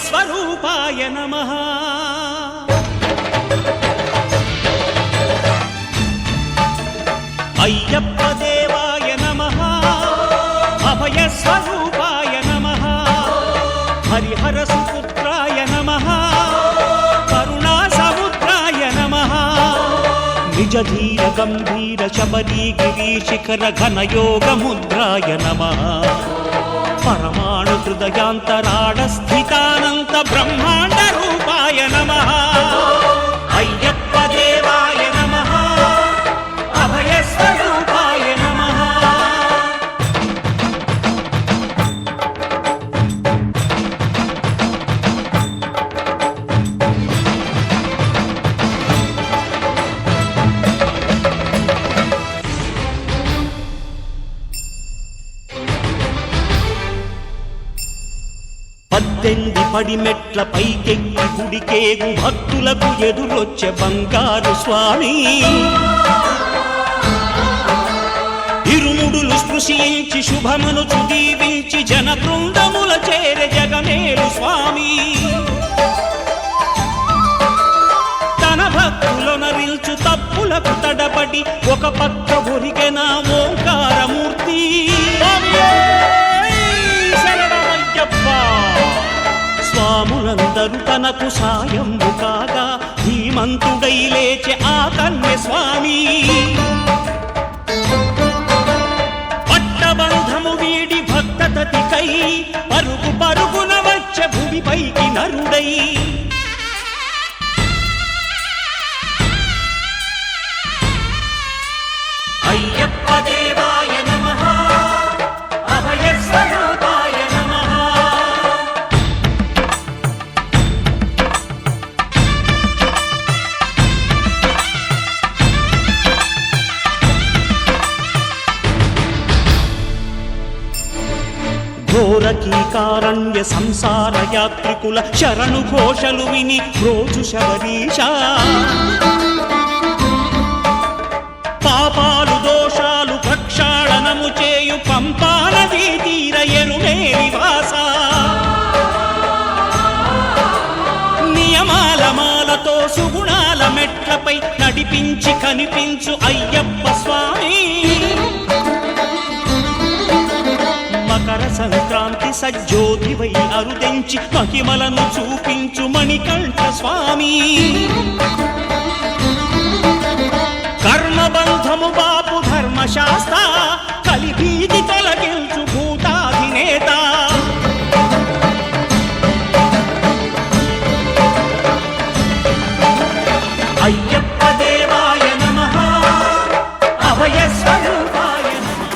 అభయస్వరూపాయ నమః. అయ్యప్ప దేవాయ నమః. అభయస్వరూపాయ నమః. హరిహర సుపుత్రాయ నమః. కరుణా సముద్రాయ నమః. నిజ ధీర గంభీర శబరీ గిరీశిఖర ఘనయోగ ముద్రాయ నమః. పరమాణు హృదయాంతరాళ స్థితానంత బ్రహ్మాండ రూపాయ నమః. అయ్యప్ప దేవాయ నమః. అభయస్వరూపాయ నమః. పద్దెనిమిది పడిమెట్ల పైకెక్కి గుడికేగు భక్తులకు ఎదురొచ్చే బంగారు స్వామి. ఇరుముడులు స్పృశించి శుభమనుచు దీవించి జన బృందముల చేరే జగమేలు స్వామి. తన భక్తులొనరిల్చు తప్పులకు తడబడి ఒక పక్క ఒరిగెన ఓంకారమూర్తి. స్వాములందరూ తనకు సాయంబు కాగా ధీమంతుడై లేచే ఆ కన్య స్వామి. పట్టబంధము వీడి భక్తతతికై పరుగు పరుగున వచ్చే భూమిపైకి నరుడై. అయ్యప్ప దేవాయ నమః. అభయస్వరూపాయ నమః. ఘోరకీకారణ్య సంసార యాత్రికుల శరణు ఘోషలు విని రోజు శబరీశ. పాపాలు దోషాలు ప్రక్షాళనము చేయు పంపా నదీ తీర ఎరుమేలి వాస. నియమాల మాలతో సుగుణాల మెట్లపై నడిపించి కనిపించు అయ్యప్ప స్వామి. మకర సంక్రాంతి సజ్జోతివై అరుదెంచి మహిమలను చూపించు మణికంఠ స్వామి. కర్మబంధము బాపు ధర్మశాస్త్ర కలిభీతి తొలగించు భూతాధినేత. అయ్యప్ప దేవాయ నమః. అభయస్వరూపాయ నమః.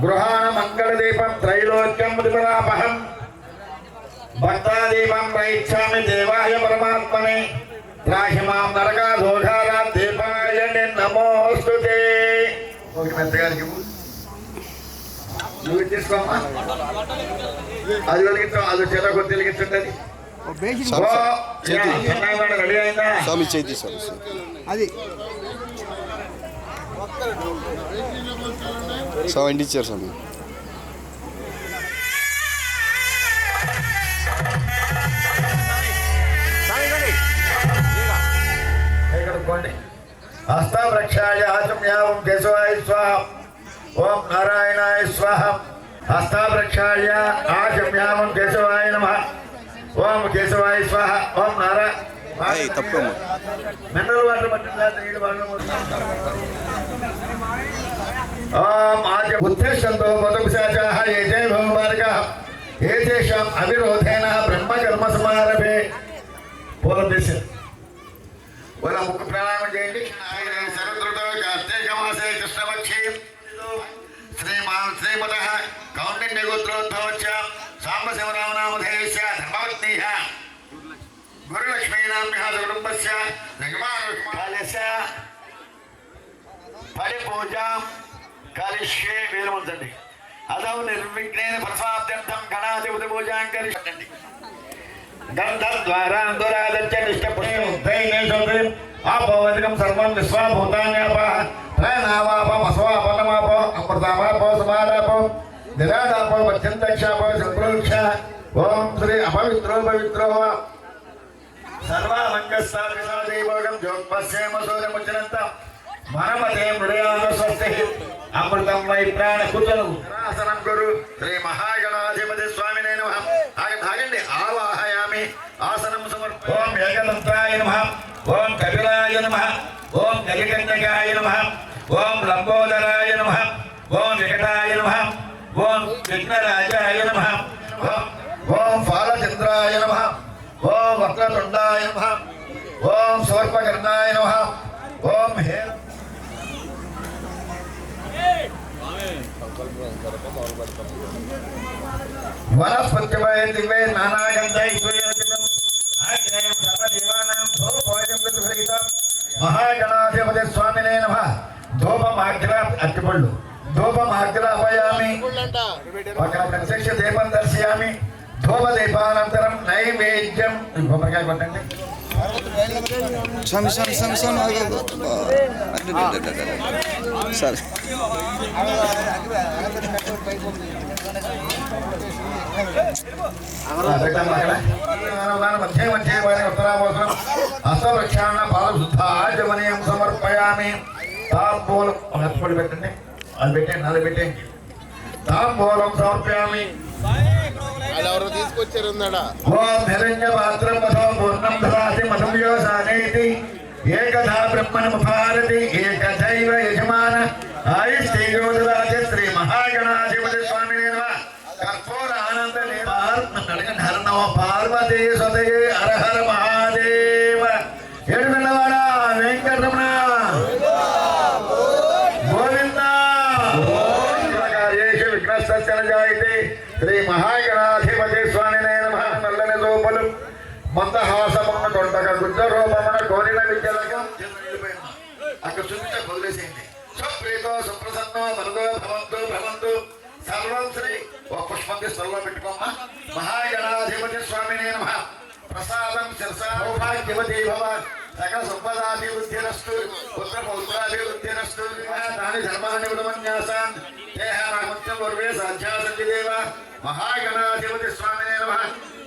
గృహాణ మంగళదీపం త్రైలోక్యం త్రిపురాపహం భక్తాదీపం ప్రయిచ్ఛామి దేవాయ పరమాత్మనే త్రాహి మాం నరకాదోషాల దీపాయ నమోస్తుతే. ఒకటి మెత్తగారికి నువ్వు తీసుకోమ్మా, అది వెలిగించాం, అది చేత కొద్ది వెలిగించుంటది. రెడీ అయిందా స్వామి చేతి అది స్వామి ఇంటి ఇచ్చారు స్వామి. హస్తావృక్షాయ ఆచమ్యావం కేశవాయ స్వాహ ఓం నారాయణాయ స్వాహ. హస్తావృక్షాయ ఆచమ్యావం కేశవాయ నమః ఓం కేశవాయ స్వాహ. ఓం నారాయణ తప్పు మినరల్ వాటర్ పట్టిందా నీళ్ళు బాగా ఓం ఆచ ఉత్తేషంతో మధుశాచాః ఏతే భవమార్గః ఏతేషాం అవిరోధేన బ్రహ్మకర్మ సమారభే. పూర్వం చేశారు వాళ్ళ ముఖ్య ప్రాణాయామం చేయండి. శరదృతో కార్తీక మాసే కృష్ణపక్షే శ్రీమత కౌండిన్య గోత్రోద్భవచ్చ సాంబశివరామనామధేయస్య ధర్మపత్నీః గురులక్ష్మీనామ్యః కుటుంబస్య జగమానస్య పరిపూజాం కలిష్యే. వీరమంతండి అదౌ నిర్విఘ్నేన ప్రసాద్యర్థం గణాధిపతి పూజాం కలిష్యండి. గంధం ద్వారా దురాదత్య నిష్టపుష్పం ఆపవదికం సర్వం విశ్వాభూతాన్యాపః త్రైనావాపం అస్వాపనమాపో అమృతామాపో సమాదాపో నిరాదాపో మధ్యంతక్షాపో సంప్రోక్ష. ఓం శ్రీ అపవిత్రో పవిత్రో సర్వామంగస్తాదేవోగం జోక్పశ్యేమ సూర్యముచ్చనంతం మనమతే మృడయాన స్వస్తి అమృతం వై ప్రాణ కుతలు. ఆసనం గురు శ్రీ మహాగణాధిపతి స్వామినే నమః. ఆగండి ఆవాహయామి. ఆసనం సమర్ప. ఓం ఏకదంతాయ నమః ఓం కపిలాయ నమః ఓం కలికన్యకాయ నమః ఓం లంబోదరాయ నమః ఓం వికటాయ నమః ఓం విఘ్నరాజాయ నమః ఓం ఫాలచంద్రాయ నమః ఓం వక్రతుండాయ నమః ఓం సర్పకర్ణాయ నమః ఓం హే వనస్పత్యవై దివే నానాగంధై సూర్యరచితం ఆగ్నేయం సర్వదేవానాం భోజం ప్రతిఫలితం మహాగణాధిపతి స్వామినే నమః. ధూపమాగ్ర అట్టిపళ్ళు ధూపమాగ్రహయామి. పక్కన ప్రత్యక్ష దీపం దర్శయామి. ధూపదీపానంతరం నైవేద్యం. కొబ్బరికాయ కొట్టండి. స్వామి స్వామి స్వామి స్వామి సరే మధ్య మధ్య ఉత్తరావసరం హస్తవృక్షాణ పాదశుద్ధాజమనీయం సమర్పయామి. తాంబూలం హస్తపడి పెట్టండి, అది పెట్టండి, అది పెట్టండి. తాంబూలం సమర్పయామి. ఓం హిరణ్య పాత్రం మధో పూర్ణం దదాతి మధుం యోసానేతి ఏకదా బ్రహ్మణముపారతి ఏకదైవ యజమాన ఆయుష్ఠేజో దదాతి. శ్రీ మహాగణాధిపతి స్వామినే నమః. కర్పూర ఆనంద అడగండి. హర నమ పార్వతీ సతయే హర హర మహాదేవ. ఏడుగండవాడ వెంకటరమణ గోవింద. విఘ్నస్య జాయితే. శ్రీ మహాగణాధిపతి స్వామినే నమః. నల్లని దోపలు మందహాసమున్న కొండక గుజ్జరూపమున కోరిన విద్యలకు అక్కడ చూపితే వదిలేసేయండి. సుప్రీతో సుప్రసన్నో మరుదో భవంతు భవంతు సర్వం శ్రీ. ఒక పుష్పంతి స్థలంలో పెట్టుకోమ్మా. మహాగణాధిపతి స్వామినే నమః. ప్రసాదం శిరసా సౌభాగ్యవతి భవ. సకల సంపదాభివృద్ధిరస్తు పుత్ర పౌత్రాభివృద్ధిరస్తు. దాని ధర్మాన్ని విడమన్యాసాన్ దేహానామత్యం వర్వే సాధ్యాసందేవ. మహాగణాధిపతి స్వామినే నమః.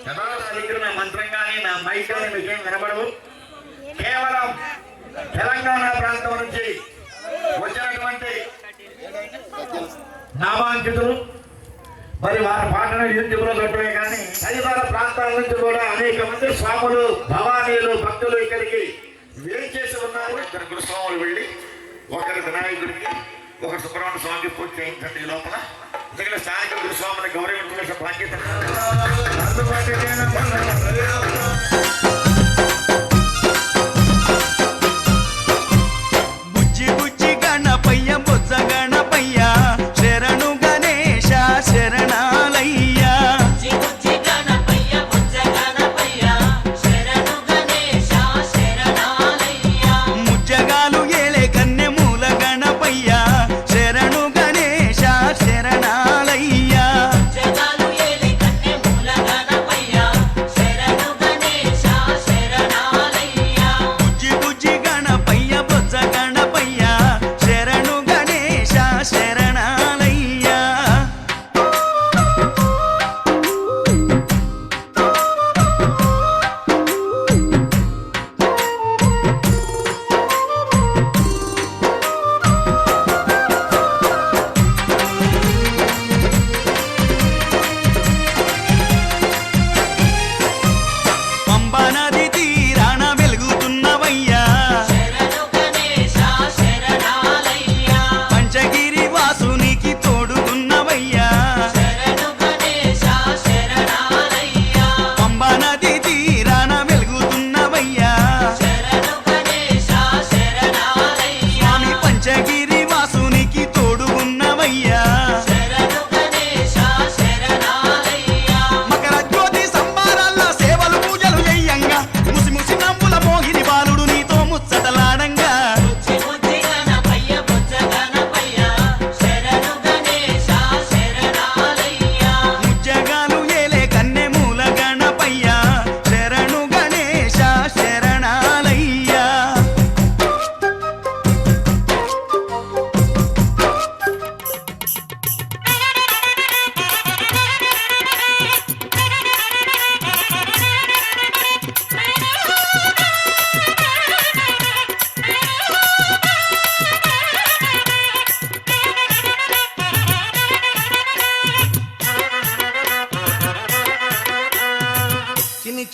నా దగ్గర నా మంత్రం కానీ నా మైక్ కానీ మీకేం వినబడవు. కేవలం తెలంగాణ ప్రాంతం నుంచి వచ్చినటువంటి నామాంకితులు మరి వారి పాటను యూట్యూబ్లో పెట్టమే కానీ తదితర ప్రాంతాల నుంచి కూడా అనేక మంది స్వాములు భవానీయులు భక్తులు ఇక్కడికి వేయించేసి ఉన్నారు. ఇద్దరు గురుస్వాములు వెళ్ళి ఒకరి వినాయకుడికి ఒకరు సుబ్రహ్మణ్య స్వామికి పూజ చేయించండి. ఈ లోపల ఎందుకంటే స్థానిక గురుస్వామిని గౌరవించవలసిన బాధ్యత. బుజ్జి బుజ్జి గణపయ్య బొజ్జ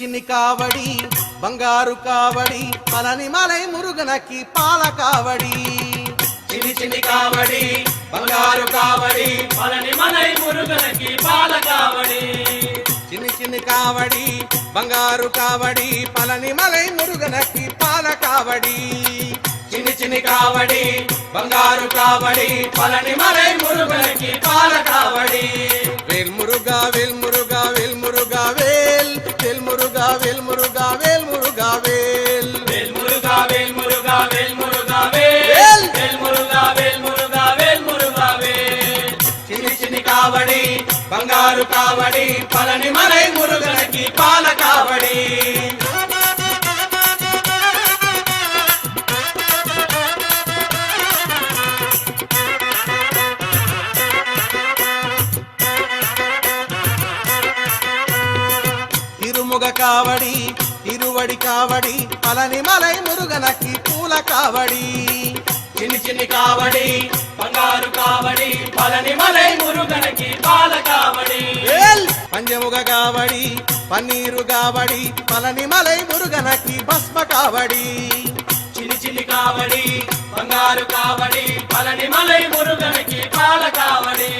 చిన్ని కావడి బంగారు కావడి పలని మలై మురుగనకి పాల కావడి చిన్ని చిన్ని కావడి బంగారు కావడి పలని మలై మురుగనకి పాల కావడి చిన్ని చిన్ని కావడి బంగారు కావడి పలని మలై మురుగనకి పాల కావడి చిన్ని చిన్ని కావడి బంగారు కావడి పలని మలై మురుగనకి పాల కావడి వేల్ మురుగా వేల్ మురుగా వేల్ మురుగా వేల్ వేల్ మురుగా వేల్ మురుగా వేల్ మురుగా వేల్ వేల్ మురుగా వేల్ మురుగా వేల్ మురుగా వేల్ వేల్ మురుగా వేల్ మురుగా వేల్ మురుగా వేల్ చిన్ని చిన్ని కావడి బంగారు కావడి పలని మలై మురుగనకి పాల కావడి తిరుముగ కావడి తిరువడి కావడి పలని మలై మురుగనకి పూల కావడి చిన్ని చిన్ని కావడి బంగారు కావడి పలని మలై మురుగనకి పాల కావడి పంజముగ కావడి పన్నీరు కావడి పలని మలై మురుగనకి భస్మ కావడి చిన్ని చిన్ని కావడి బంగారు కావడి పలని మలై మురుగనకి పాల కావడి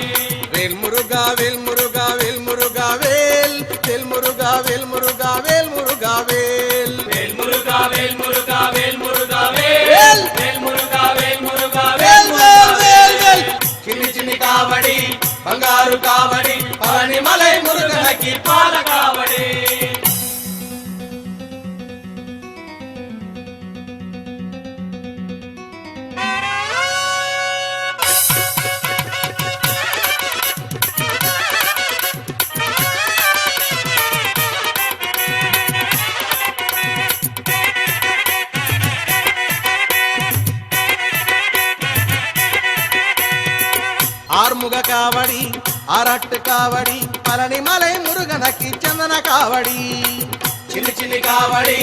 వేల్ మురుగా వేల్ మురుగా వేల్ మురుగా వేల్ వేల్ మురుగా వేల్ మురుగా వేల్ మురుగా వేల్ వేల్ మురుగా వేల్ మురుగా వేల్ మురుగా వేల్ వేల్ మురుగా వేల్ మురుగా వేల్ వేల్ చిన్ని చిన్ని కావడి బంగారు కావడి పలని మలై మురుగనకి పాల కావడి ఆర్ముగ కావడి ఆరట్టు కావడి పలని మలై మురుగనకి చందన కావడి చిన్ని చిన్ని కావడి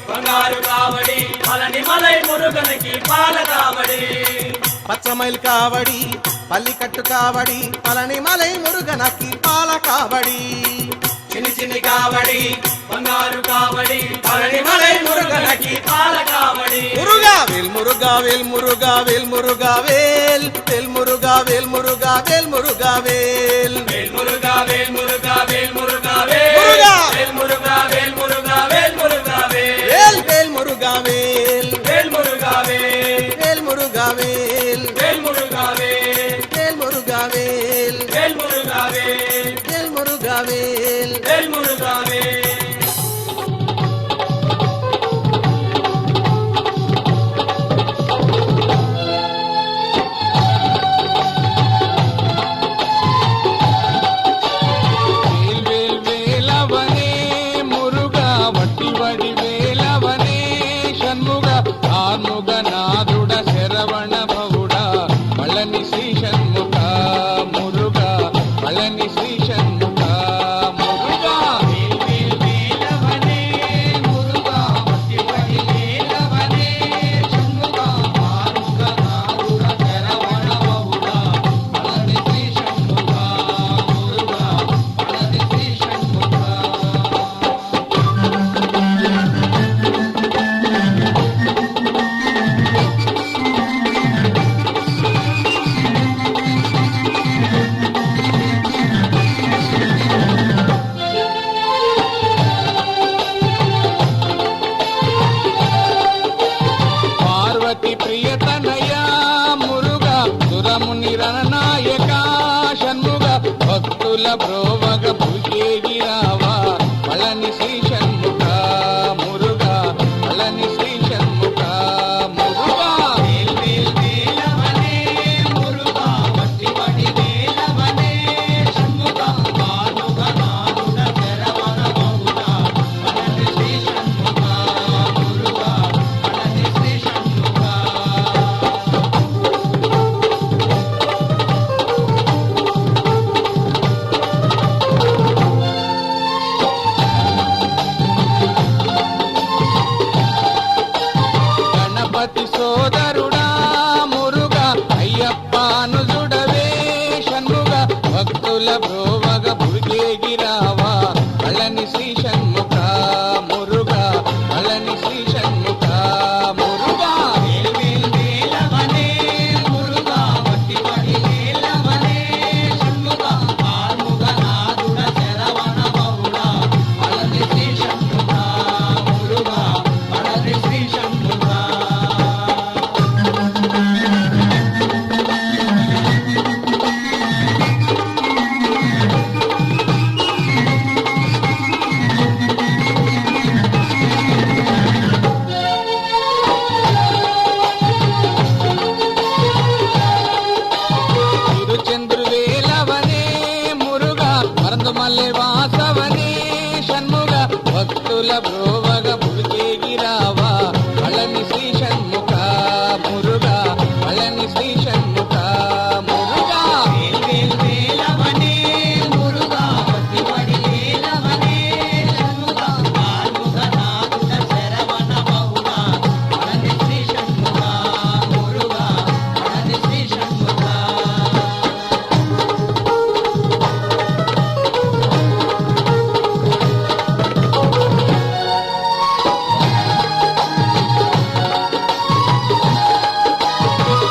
బంగారు కావడి పలని మలై మురుగనకి పాల కావడి పచ్చమైల్ కావడి పల్లికట్టు కావడి పలని మలై మురుగనకి పాల కావడి చిన్ని చిన్ని కావడి బంగారు కావడి పలని మలై మురుగనకి పాల కావడి మురుగా వేల్ మురుగా వేల్ మురుగా వేల్ మురుగా వేల్ వేల్ మురుగా వేల్ మురుగా వేల్ మురుగా వేల్ వేల్ మురుగా వేల్ మురుగా వేల్ మురుగా వేల్ మురుగా వేల్ మురుగా వేల్ మురుగా వేల్ మురుగా వేల్ వేల్ మురుగా వేల్ వేల్ మురుగా వేల్ వేల్ మురుగా వేల్ వేల్ మురుగా వేల్ వేల్ మురుగా వేల్ వేల్ మురుగా వేల్ వేల్ మురుగా వేల్ వేల్ మురుగా వేల్ బ్రోవగ భుజేగిరావా పళని శ్రీ షణ్ముఖ మురుగా పళని శ్రీ షణ్ముఖ మురుగా వేల్ వేల్ వేలవనే మురుగా వట్టివడి వేలవనే షణ్ముఖ మానుగ నానుడ శరవణ బహుళ పళని శ్రీ షణ్ముఖ మురుగా పళని శ్రీ షణ్ముఖ సోదరుడా మురుగా అయ్యప్పను జుడవే షణ్ముగ భక్తుల బ్రోవగ భుజేగిరావా పళని శ్రీ షణ్ముఖ బ్రోవగ బుడికేగిరావా పళని శ్రీ షణ్ముఖ మురుగా పళని శ్రీ షణ్ముఖ మురుగా వేల్ వేలవనే మురుగా పతివడి వేలవనే షణ్ముఖ ఆర్ముఖ నాదుడ శరవణ బహుళ పళని శ్రీ షణ్ముఖ మురుగా పళని శ్రీ షణ్ముఖ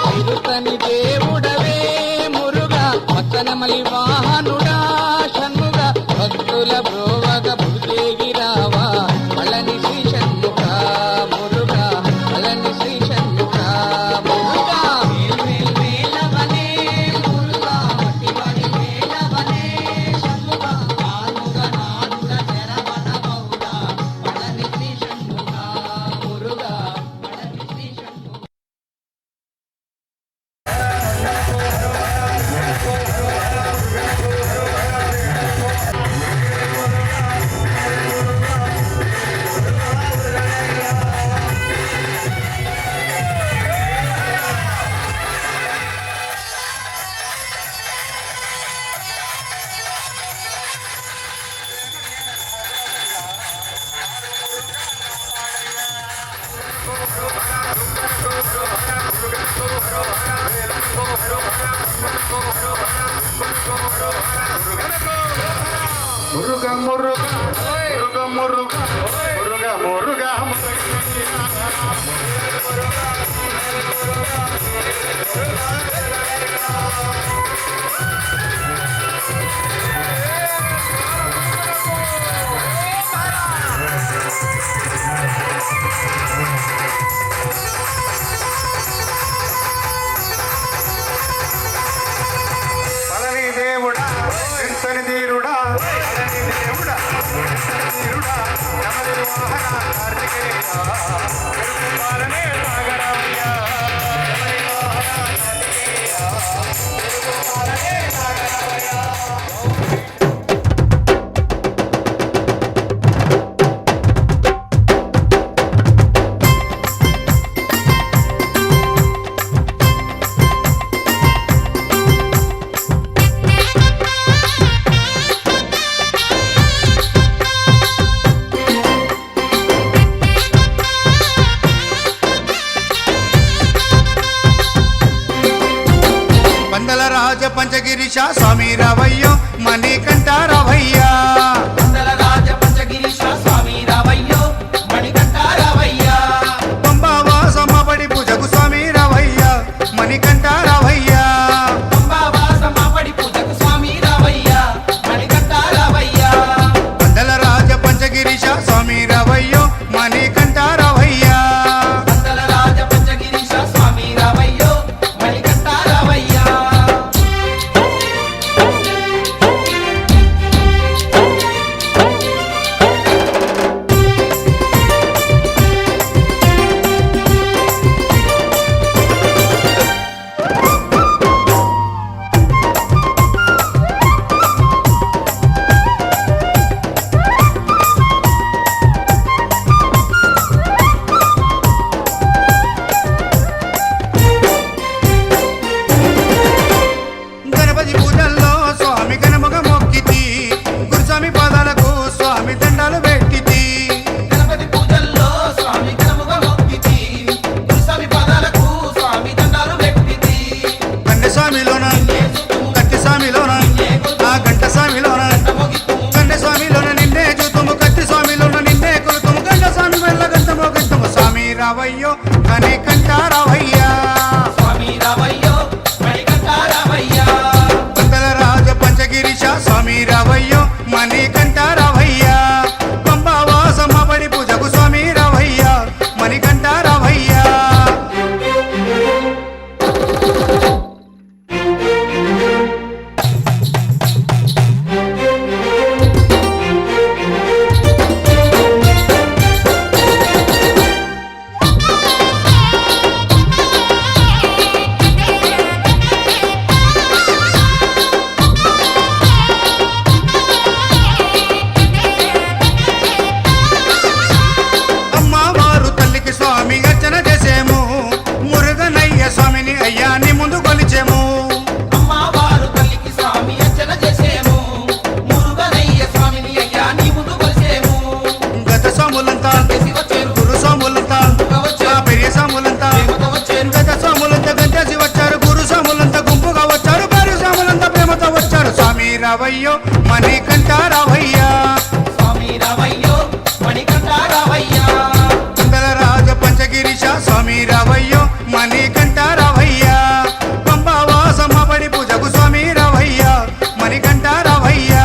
తిరుతని దేవుడవే మురుగా పచ్చనమలి వాహనుడా షణ్ముగా భక్తుల బ్రోవగ బుడికేగిరావా పళని శ్రీ షణ్ముఖ మురుగా పళని శ్రీ షణ్ముఖ మురుగా వేల్ వేలవనే మురుగా పతివడి వేలవనే షణ్ముఖ ఆర్ముఖ నాదుడ శరవణ బహుళ పళని శ్రీ షణ్ముఖ మురుగా పళని శ్రీ షణ్ముఖ మురుగ మురుగ మురుగ మురుగ మురుగ మురుగ పళని దేవుడా చింతని తీరుడా పళని దేవుడా చింతని తీరుడా నమలి వాహన కార్తికేయ తిరుపాలనే నాగరామయ్య నమలి వాహన కార్తికేయ తిరుపాలనే నాగరామయ్య పందల రాజ పంచగిరిశ స్వామి రావయ్యో మణికంఠ రావయ్య మండల రాజ పంచగిరీశ స్వామి రావయ్యో మణికంఠ రావయ్య పంబావాసమ్మబడి పూజకు స్వామి రావయ్య మణికంఠ రావయ్య పంబావాసమాపడి పూజకు స్వామి రావయ్య మణికంఠ రావయ్య పందల రాజ పంచగిరిశ స్వామి రావయ్యో మణికంఠ రావయ్య మండల రాజ పంచగిరీశ స్వామి రావయ్యో మణికంఠ రావయ్య గణపతి పూజల్లో స్వామి గణముగ మొక్కితి గురుస్వామి పాదాలకు స్వామి దండాలు పెట్టితి గణపతి పూజల్లో స్వామి గణముగా మొక్కితి గురుస్వామి పాదాలకు స్వామి దండాలు పెట్టితి కండ స్వామిలోన కత్తి స్వామిలోన ఆ గంట స్వామిలోన కండ స్వామిలోన నిన్నే చూతుము కత్తి స్వామిలోన నిన్నే కొలుతుము గంట స్వామి వెళ్ళ గంటమో గంటము స్వామి రావయ్యో కని కంట రావయ్యా స్వామి రావయ్యో మణికంఠ రావయ్య పందల రాజ పంచగిరిశ స్వామి రావయ్యో మణికంఠ రావయ్యా పంబావాసమ్మబడి పూజకు స్వామి రావయ్య మణికంఠ రావయ్యా రావయ్యో మణికంఠ రావయ్యా స్వామి రావయ్యో మణికంఠ రావయ్యా కుండల రాజ పంచగిరీశ స్వామి రావయ్యో మణికంఠ రావయ్యా పంబావాసమ్మ బడి పూజకు స్వామి రావయ్యా మణికంఠ రావయ్యా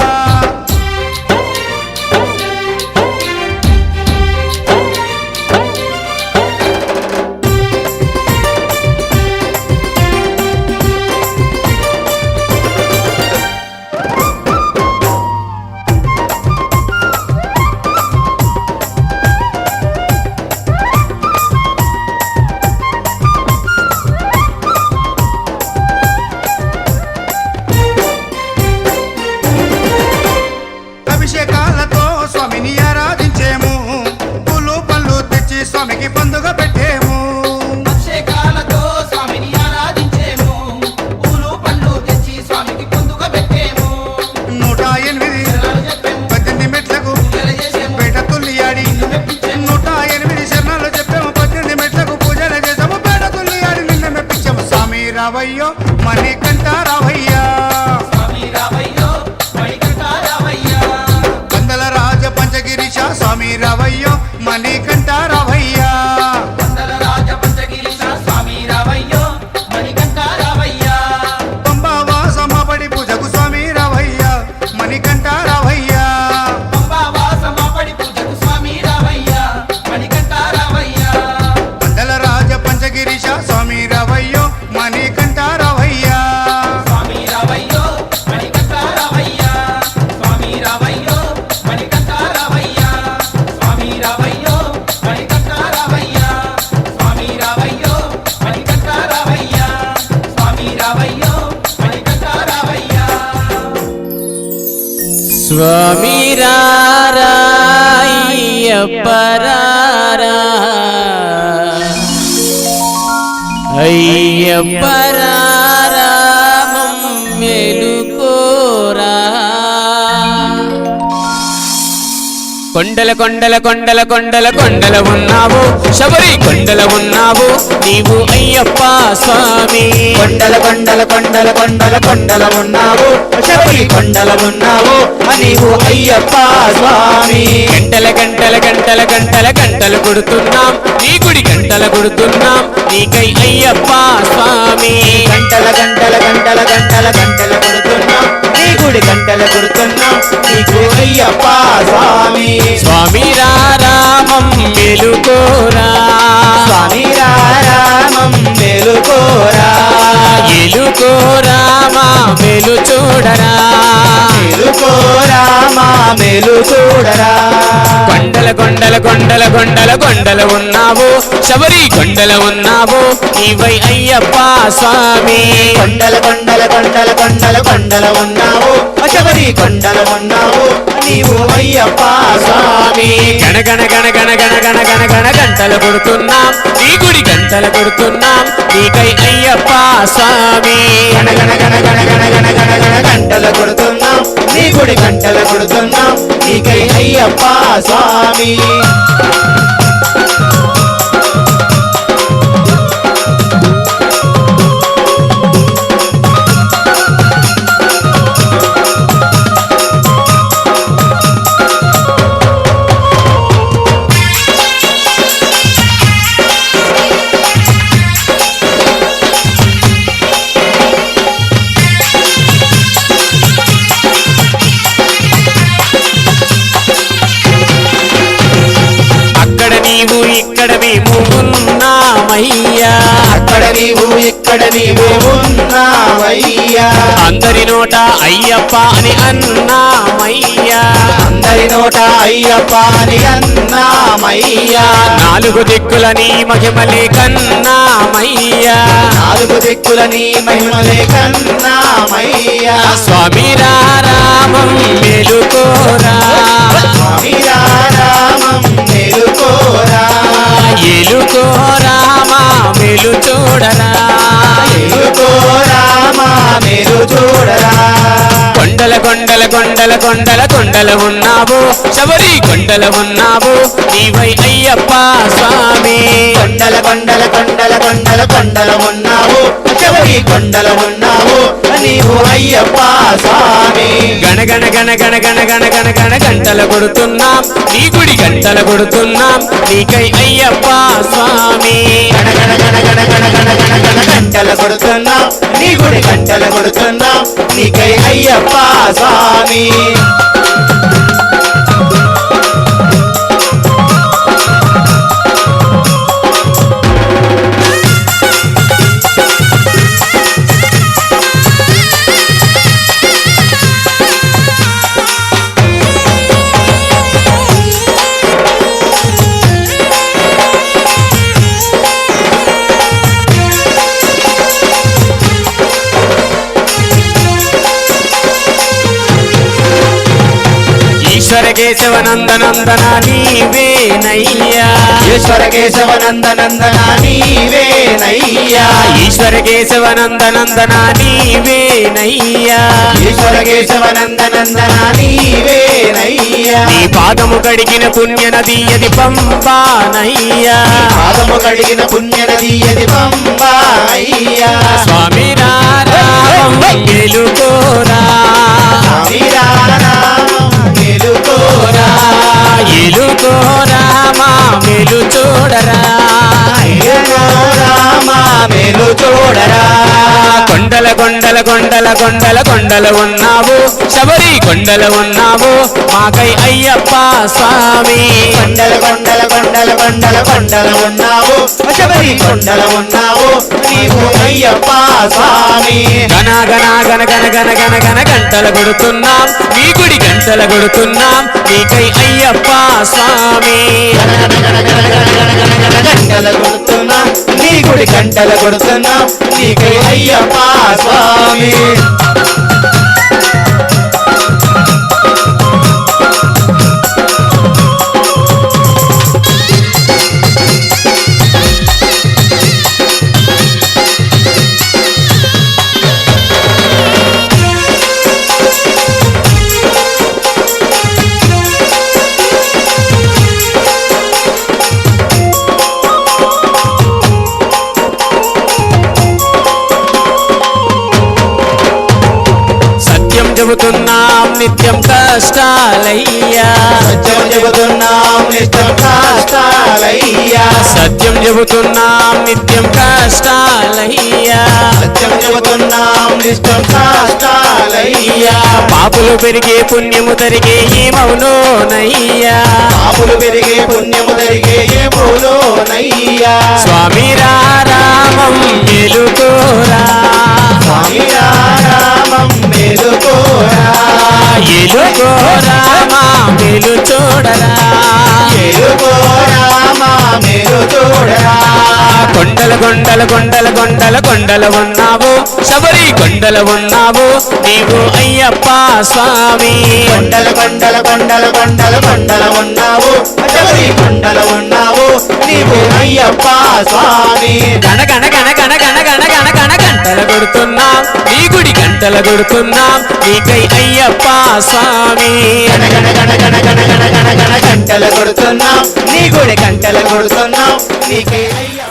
అభిషేకాలతో స్వామిని ఆరాధించేము పూలు పళ్ళు తెచ్చి స్వామికి పండుగ పెట్టేము అభిషేకాలతో స్వామిని ఆరాధించేము పూలు పండ్లు తెచ్చి స్వామికి పొందుక పెట్టేము 108 మెట్లకు పేట తుల్లియాడి 108 శరణాలు చెప్పాము 18 మెట్లకు పూజలు చేసాము పేట తుల్లియాడి నిన్న మెప్పించాము స్వామి రావయ్యో మణికంఠ రావయ్యా స్వామి రావయ్యో మణికంఠ రావయ్యా కందల రాజ పంచగిరీశ స్వామి రావయ్యో మణికంఠ రావయ్యా కొండల రాజ పంచగిరీశ స్వామి రావయ్యో మణికంఠ రావయ్యా పంబావాసమ్మ బడి పూజకు స్వామి రావయ్యా మణికంఠ రావయ్యా పంబావాసమ్మ పడి పూజకు స్వామి రావయ్యా మణికంఠ రావయ్యా కందల రాజ పంచగిరీశ స్వామి రావయ్యో మణికంఠ రావయ్యా స్వామి రావయ్యో మణికంఠ రావయ్యా స్వామి రావయ్యో మణికంఠ రావయ్యా స్వామి రావయ్యో మణికంఠ రావయ్యా స్వామి రావయ్యో మణికంఠ రావయ్యా స్వామి రావయ్యో మణికంఠ రావయ్యా స్వామి రారాయ్యప్పరారా అయ్యప్పరారా మమ్మేలుకోరా కొండల కొండల కొండల కొండల కొండల ఉన్నావు శబరి కొండల ఉన్నావు నీవు అయ్యప్ప స్వామి కొండల కొండల కొండల కొండల కొండల ఉన్నావు శబరి కొండల ఉన్నావు నీవు అయ్యప్ప స్వామి గంటల గంటల గంటల గంటల గంటలు కొడుతున్నాం నీ గుడి గంటల కొడుతున్నాం నీకై అయ్యప్ప స్వామి గంటల గంటల గంటల గంటల గంటల కొడుతున్నాం నీ గుడి గంటల కొడుతున్నాం నీకు అయ్యప్ప స్వామి స్వామి రామం మెలుకోరా స్వామి రామం మేలుకోరా ఎలుకోరా మా మెలు చూడరా మేలుకోరా మా మేలు చూడరా కొండల కొండల కొండల కొండల కొండల ఉన్నావు శబరి కొండల ఉన్నావు నీవై అయ్యప్ప స్వామి కొండల కొండల కొండల కొండల కొండల ఉన్నావు శబరి కొండల ఉన్నావు నీవు అయ్యప్ప స్వామి గణ గణ గణ గణ గణ గణ గణ గణ గంటలు కొడుతున్నాం నీ గుడి గంటలు కొడుతున్నాం నీకై అయ్యప్ప స్వామి గణ గణ గణ గణ గణ గణ గణ గణ గంటలు కొడుతున్నాం నీ గుడి గంటలు కొడుతున్నాం నీకై అయ్యప్ప స్వామి నీవు ఇక్కడ మేము ఉన్నామయ్యా, అక్కడ నీవు ఇక్కడ నీవు ఉన్నావయ్యా, అందరి నోట అయ్యప్ప అని అన్నామయ్యా, అందరి నోట అయ్యప్ప అని అన్నామయ్యా, నాలుగు దిక్కుల నీ మహిమలే కన్నామయ్యా, నాలుగు దిక్కుల నీ మహిమలే కన్నామయ్యా, స్వామి రామం మేలుకోరా, స్వామి రామం మేలుకోరా, ఎలుకోరా మా మేలు చూడరా, ఎలుకోరా మా మేలు చూడరా, కొండల కొండల కొండల కొండల కొండల ఉన్నావు, శబరి కొండల ఉన్నావు, నీవై అయ్యప్ప స్వామి, కొండల కొండల కొండల కొండల కొండల ఉన్నావు, శబరి కొండల ఉన్నావు, నీవు అయ్యప్ప స్వామి. గణ గణ గణ గణ గణ గణ గణ గణ గంటలు కొడుతున్నాం నీ గుడి గంటలు కొడుతున్నాం నీకై అయ్యప్ప స్వామి. గణ గణ గణ గణ గణ గణ గణ గణ గంటలు కొడుతున్నాం నీ గుడి గంటలు కొడుతున్నాం నీకై అయ్యప్ప స్వామి. ఈశ్వర కేశవ నందనందన నీవేనయ్యా. ఈశ్వర కేశవ నందనందన నీవేనయ్యా. ఈశ్వర కేశవ నందనందన నీవేనయ్యా. ఈశ్వర కేశవ నందనందన నీవేనయ్యా. నీ పాదము కడిగిన పుణ్య నది అది పంబానయ్యా. పాదము కడిగిన పుణ్య నది అది పంబా అయ్యా. స్వామి రారామం గెలుకోరా స్వామి రారామం గెలుకోరా. ఎలుకోరా మా మెలు చూడరా. ఎలుకోరా మా మేలు చూడరా. కొండల కొండల కొండల కొండల కొండలు ఉన్నావు శబరి కొండలు ఉన్నావు మాకై అయ్యప్ప స్వామి. కొండల కొండల కొండల కొండల కొండల ఉన్నావు శబరి కొండల ఉన్నావు నీవు అయ్యప్ప స్వామి. గణ గణ గణ గణ గణ గణ గణ గంటలు కొడుతున్నాం నీ గుడి గంటలు కొడుతున్నాం నీకై అయ్యప్ప స్వామి. గంటలు కొడుతున్నాం నీ గుడి గంటలు కొడుతున్నాం నీకై అయ్యప్ప స్వామి. సత్యం చెబుతున్నాం నిత్యం కష్టాలయ్యా. సత్యం చెబుతున్నాం నిత్యం కష్టాలయ్యా. సత్యం చెబుతున్నాం నిత్యం కష్టాలయ్యా. సత్యం చెబుతున్నాం నిత్యం కష్టాలయ్యా. పాపులు పెరిగే పుణ్యము తరిగే ఏమవునోనయ్యా. పాపులు పెరిగే పుణ్యము జరిగే ఏమోలోనయ్యా. స్వామి రారామం ఎలుకోరా. స్వామి రామం మేలుకోరా. ఎలుకోరా మా మెలు చూడరా. ఎలుకోరా మా మేలు చూడరా. కొండల కొండల కొండల కొండల కొండలు ఉన్నావు శబరి కొండలు ఉన్నావు నీవు అయ్యప్ప స్వామి. కొండల కొండల కొండల కొండల కొండల ఉన్నావు శబరి కొండల ఉన్నావు నీవు అయ్యప్ప స్వామి. గణ గణ గణ గణ గణ గణ గణ గణ గంటలు కొడుతున్నాం నీ గుడి గంటలు కొడుతున్నాం నీకై అయ్యప్ప స్వామి. గణ గణ గణ గణ గణ గణ గణ గణ గంటలు కొడుతున్నాం నీ గుడి గంటలు కొడుతున్నాం నీకే అయ్యప్ప.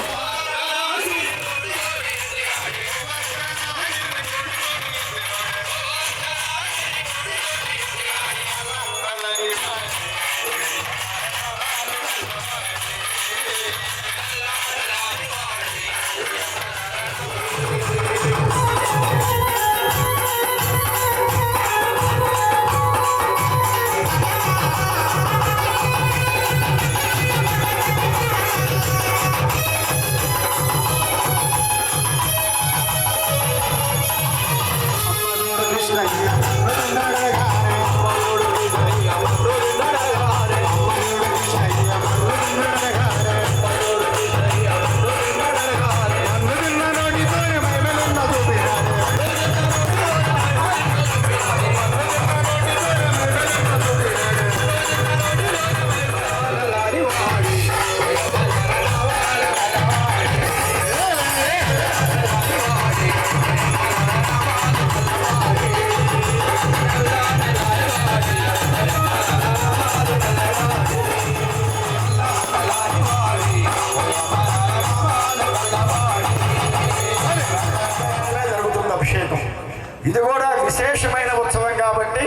ఇది కూడా విశేషమైన ఉత్సవం కాబట్టి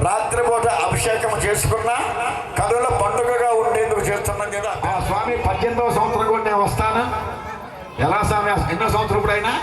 రాత్రిపూట అభిషేకం చేసుకున్న కనుల పండుగగా ఉండేందుకు చేస్తున్నాం కదా. ఆ స్వామి 18వ సంవత్సరం కూడా నేను వస్తాను. ఎలా స్వామి ఎన్నో సంవత్సరం ఇప్పుడైనా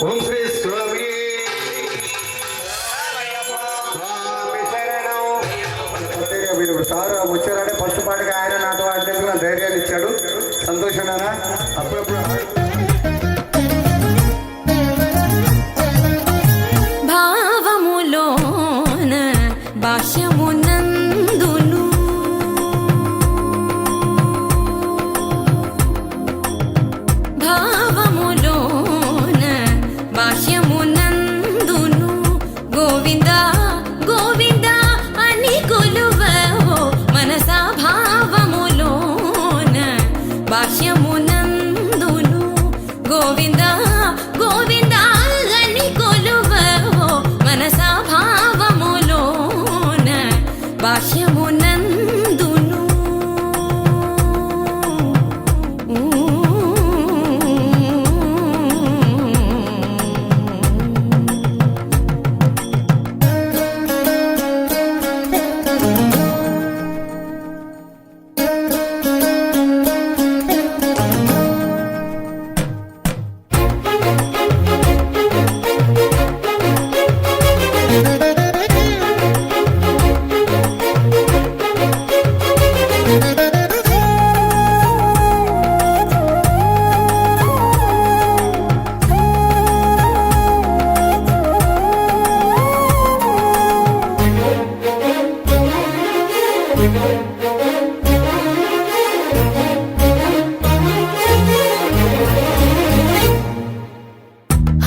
ఓం శ్రీ స్వామి స్వామి శరణం. మీరు సార్ వచ్చారంటే ఫస్ట్ పాటగా ఆయన నాతో అధ్యక్షులు ధైర్యాన్ని ఇచ్చాడు. సంతోషమేనా? అప్పుడప్పుడు భావములోన భాష్యమునందును భావములోన భాష్యమునందును గోవింద గోవింద అని కొలువవో మనసా భావములోన భాష్యమునందును గోవింద గోవింద అని కొలువవో మనసా భావములోన భాష్యమునందును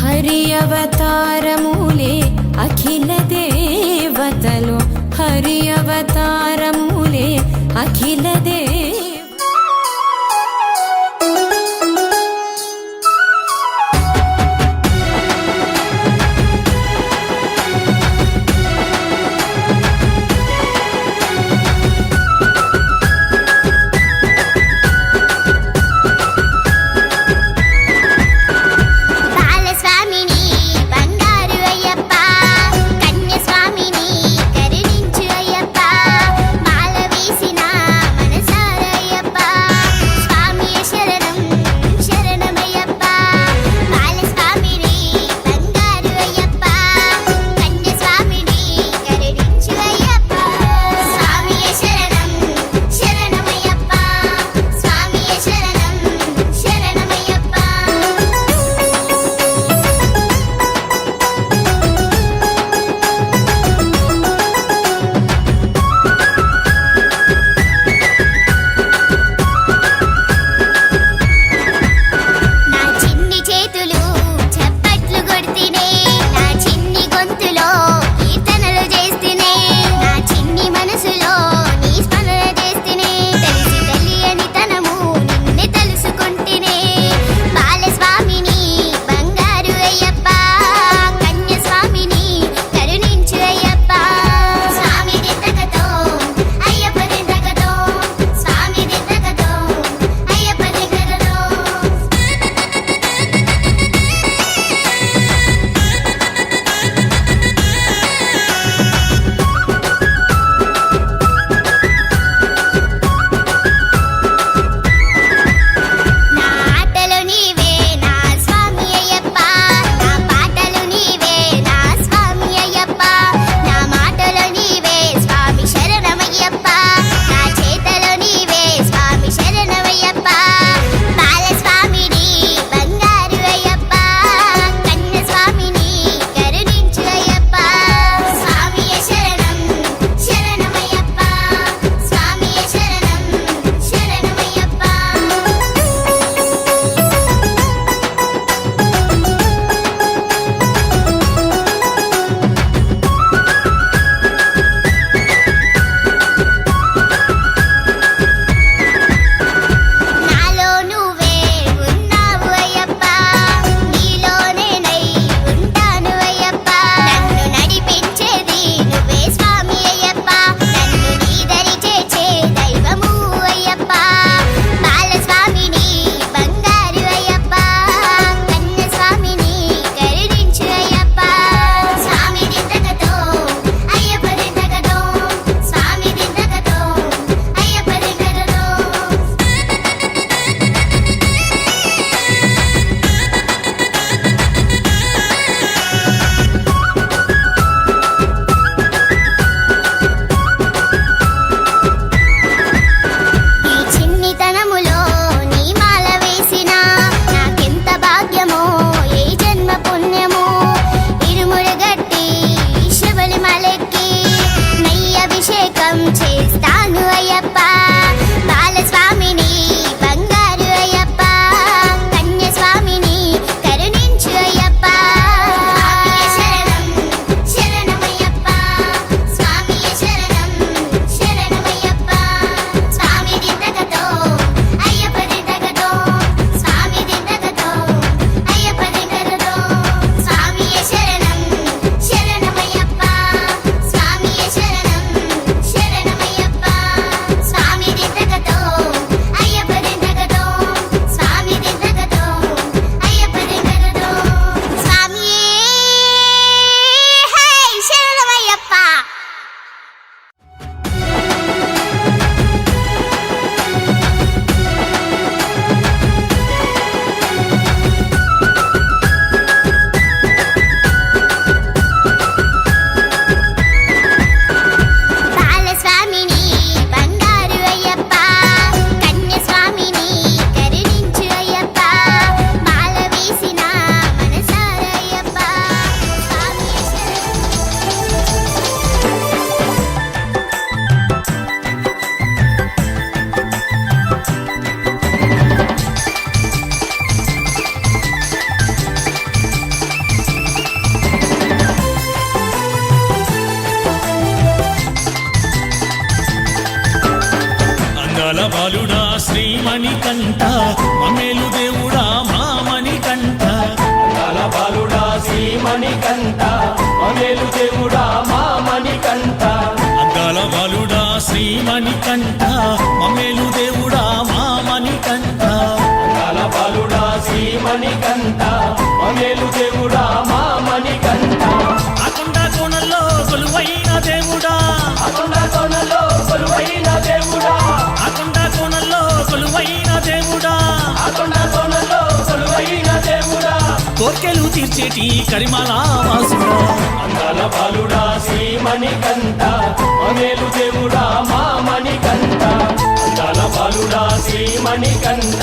హరి అవతారములే అఖిల దేవతలు హరి అవతారములే అఖిల దేవ బాలస్వామిని బంగారు అయ్యప్ప కన్యస్వామిని కరుణించు అయ్యప్ప మాల వేసిన మనసార అందాల బాలుడా శ్రీమణికంఠ మమ్మేలు దేవుడా మామణికంఠ అందాల బాలుడా శ్రీమణికంఠ మమ్మేలు దేవుడా మామణికంఠ అందాల బాలుడా శ్రీమణికంఠ మమ్మేలు దేవుడా మామణికంఠ అందాల బాలుడా శ్రీమణికంఠ మమ్మేలు దేవుడా మామణికంఠ అకొండ కోణంలో కొలువైన దేవుడా అకొండ కోణంలో కొలువైన దేవుడా అకొండ కోణంలో కొలువైన దేవుడా అకొండ కోణంలో కొలువైన దేవుడా కోర్కెలు తీర్చేటి కరిమల వాసుడా అందాల బాలుడా శ్రీమణికంఠ మమ్మేలు దేవుడా మామణికంఠ అందాల బాలుడా శ్రీమణికంఠ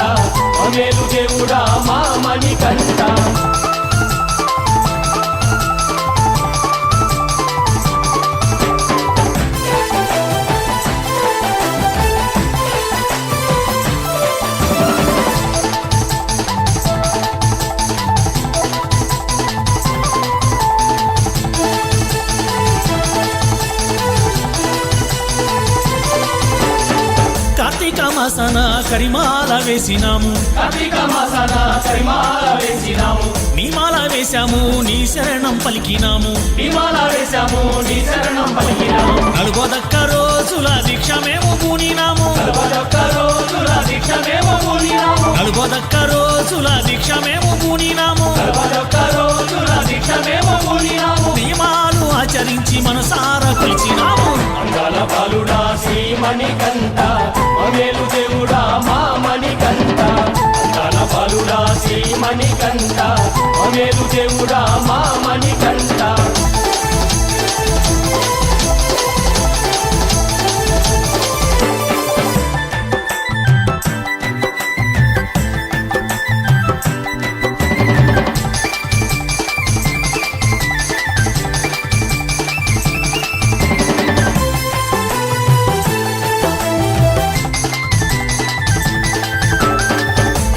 మమ్మేలు దేవుడా మామణికంఠ కార్తీక మాసన కరిమాల వేసినాము కార్తీక మాసాన కరిమాల వేసినాము నీమాల వేశాము నీ శరణం పలికినాము నిమాల వేశాము నీ శరణం పలికినాము నలుగోదక్క రోజుల దీక్ష మేము పూనినాము నలభొక్క రోజుల దీక్ష మేము పూనినాము నలుగోదక్క రోజుల దీక్ష మేము పూనినాము నలభొక్క రోజుల దీక్ష మేము పూనినాము నియమాలు ఆచరించి మనసారా కొలిచినాము అందాల బాలుడా శ్రీమణికంఠ మమ్మేలు దేవుడా మామణికంఠ అందాల బాలుడా శ్రీమణికంఠ మమ్మేలు దేవుడా మామణికంఠ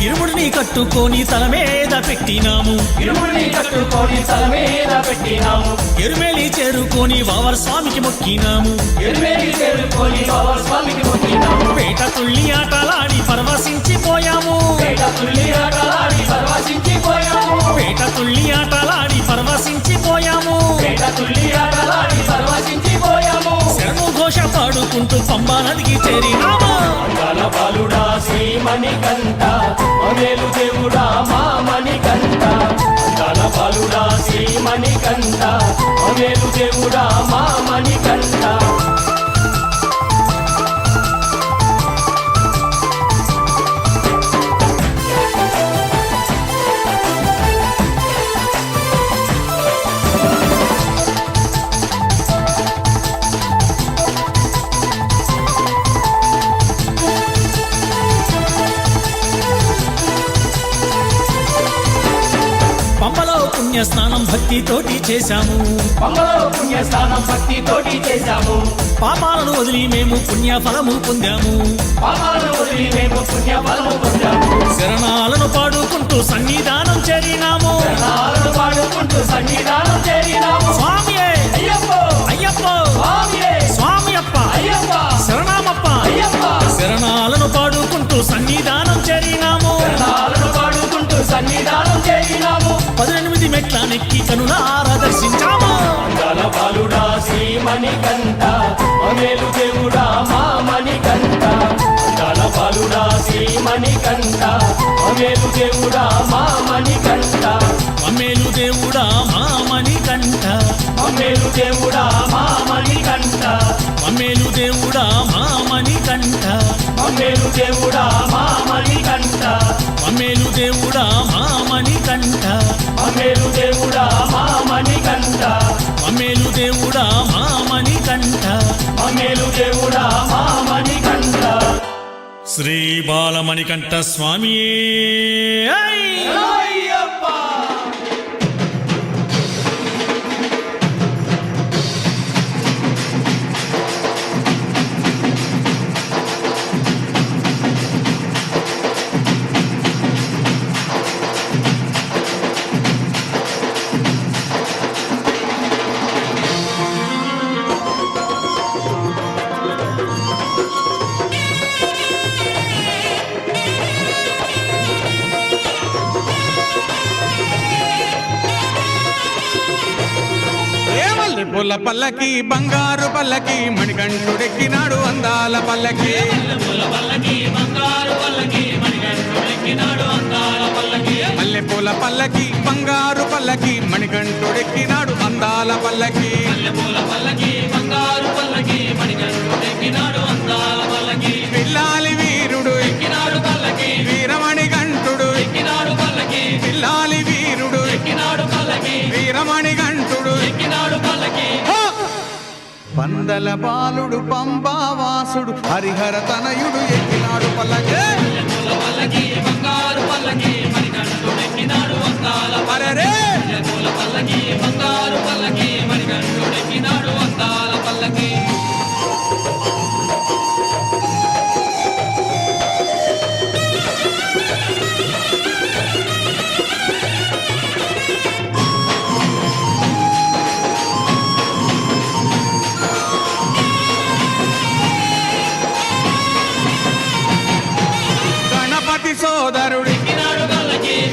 ఇరుముడిని కట్టుకొని తల మీద పెట్టినాము ఇరుముడిని కట్టుకొని తల మీద పెట్టినాము ఎరుమేలి చేరుకొని వావర్ స్వామికి మొక్కినాము ఎరుమేలి చేరుకొని బాబా స్వామికి మొక్కినాము పేట తుళ్ళి ఆటలాడి పరవశించిపోయాము పేట తుల్లి ఆటలాడి పరవశించిపోయాము పేట తుళ్ళి ఆటలాడి పరవశించిపోయాము పేట తుల్లి ఆటలాడి పరవశించిపోయాము శరణు ఘోష పాడుకుంటూ పంబా నదికి చేరినాము అందాల బాలుడా శ్రీమణికంఠ మమ్మేలు దేవుడా మామణికంఠ అందాల బాలుడా శ్రీమణికంఠ మమ్మేలు దేవుడా మామణికంఠ పంబలో పుణ్య స్నానం భక్తితోటి చేశాము పంబలో పుణ్యస్నానం భక్తితోటి చేశాము పాపాలను వదిలి మేము పుణ్య ఫలము పొందాము పాపాలను వదిలి మేము పుణ్య ఫలము పొందాము శరణాలను పాడుకుంటూ సన్నిధానం చేరినాము నాలుగు పాడుకుంటూ సన్నిధానం చేరినాము స్వామియే అయ్యప్ప అయ్యప్ప స్వామియే స్వామి అప్ప అయ్యప్ప శరణామప్ప అయ్యప్ప శరణాలను పాడుకుంటూ సన్నిధానం చేరినాము నాలుగు పాడుకుంటూ సన్నిధానం చేరినాము 18 మెట్ల నెక్కి కనులారా దర్శించాము అందాల బాలుడా శ్రీమణికంఠ మమ్మేలు దేవుడా మామణికంఠ అందాల బాలుడా శ్రీమణికంఠ మమ్మేలు దేవుడా మామణికంఠ మమ్మేలు దేవుడా మామణికంఠ మమ్మేలు దేవుడా మామణికంఠ మమ్మేలు దేవుడా మామణికంఠ మమ్మేలు దేవుడా మామణికంఠ మమ్మేలు దేవుడా మామణికంఠ మమ్మేలు దేవుడా మామణికంఠ మమ్మేలు దేవుడా మామణికంఠ మమ్మేలు దేవుడా మామణికంఠ శ్రీ బాలమణికంఠ స్వామియే అయ్యప్ప మల్లెపూల పల్లకి బంగారు పల్లకి మణికంఠుడెక్కినాడు అందాల పల్లకి మల్లెపూల పల్లకి బంగారు పల్లకి మణికంఠుడెక్కినాడు అందాల పల్లకి పిల్లాలి వీరుడు ఎక్కినాడు పల్లకి వీరమణి గంటుడు ఎక్కినాడు పల్లకి పిల్లాలి వీరుడు ఎక్కినాడు పల్లకి వీరమణి గంటుడు ఎక్కినాడు పల్లకి పందల బాలుడు పంబావాసుడు హరిహర తనయుడు ఎక్కినాడు పల్లకి బంగారు పల్లకి మణికంఠుడెక్కినాడు అందాల పల్లకి బంగారు పల్లకి మణికంఠుడెక్కినాడు అందాల పల్లకి సోదరుడు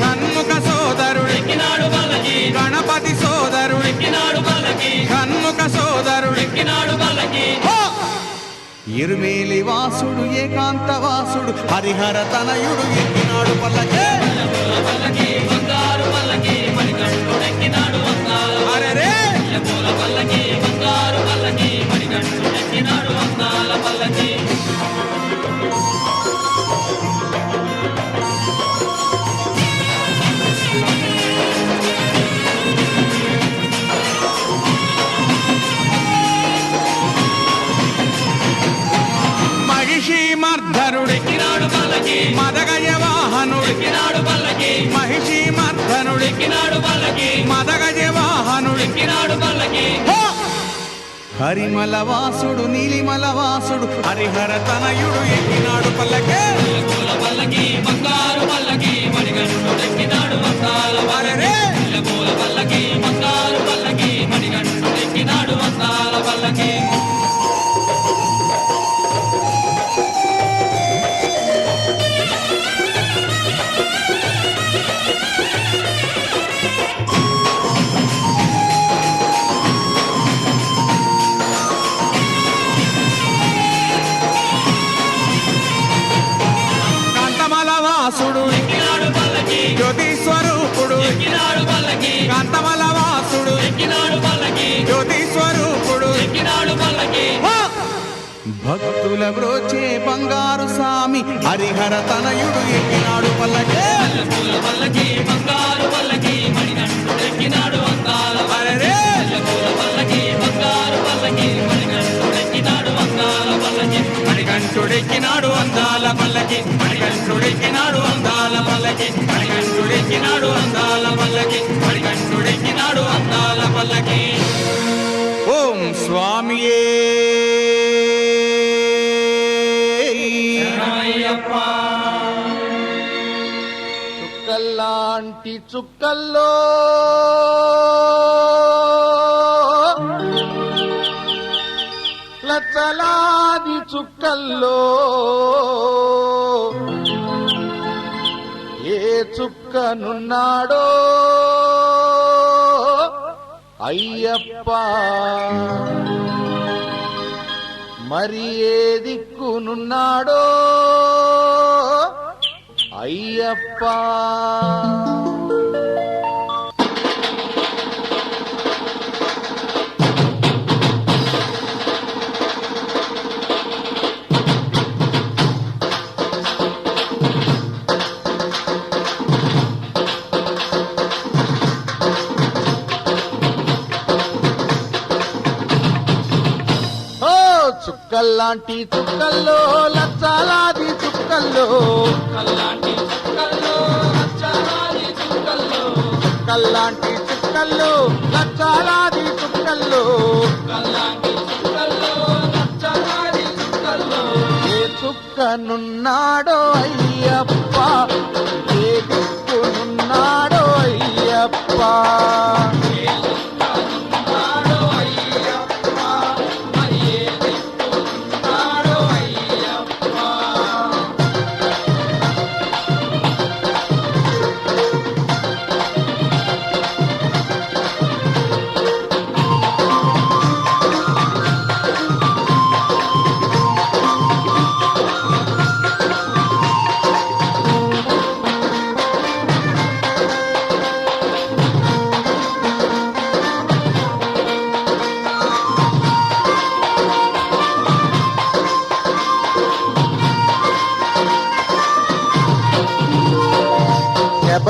షణ్ముఖ సోదరుడు గణపతి సోదరుడు షణ్ముఖ సోదరుడు ఇరుమేలి వాసుడు ఏకాంత వాసుడు హరిహర తనయుడు ఎక్కినాడు పల్లకి అరెరే మర్ధనుడెక్కినాడు పల్లకి మదగజ వాహనుడెక్కినాడు పల్లకి మహిషి మర్ధనుడెక్కినాడు పల్లకి మదగజ వాహనుడెక్కినాడు పల్లకి హరిమల వాసుడు నీలిమల వాసుడు హరిహర తనయుడు ఎక్కినాడు పల్లకి పల్లకి బంగారు పల్లకి మణికంఠుడెక్కినాడు అందాల పల్లకి పల్లకి బంగారు పల్లకి మణికంఠుడెక్కినాడు అందాల పల్లకి జ్యోతి స్వరూపుడు కాంతమల వాసుడు జ్యోతి స్వరూపుడు భక్తుల బ్రోచే బంగారు స్వామి హరిహర తనయుడు ఎక్కినాడు పల్లకి బంగారు పల్లకి మణికంఠుడెక్కినాడు అందాల పల్లకి బంగారు పల్లకి మణికంఠుడెక్కినాడు అందాల పల్లకి మణికంఠుడెక్కినాడు అందాల పల్లకి మణికంఠుడెక్కినాడు అందాల పల్లకి మణికంఠుడెక్కినాడు అందాల పల్లకి మణికంఠుడెక్కినాడు అందాల పల్లకి ఓం స్వామియే చుక్కల్లాంటి చుక్కల్లో లచ్చలాది చుక్కల్లో ఏ చుక్కనున్నాడో అయ్యప్ప మరి ఏ దిక్కునున్నాడో అయ్యప్ప చుక్కల్లాంటి చుక్కల్లో లచ్చాలాది చుక్కల్లో చుక్కల్లాంటి చుక్కల్లో లచ్చాలాది చుక్కల్లో ఏ చుక్కనున్నాడో అయ్యప్ప ఏ దిక్కునున్నాడో అయ్యప్ప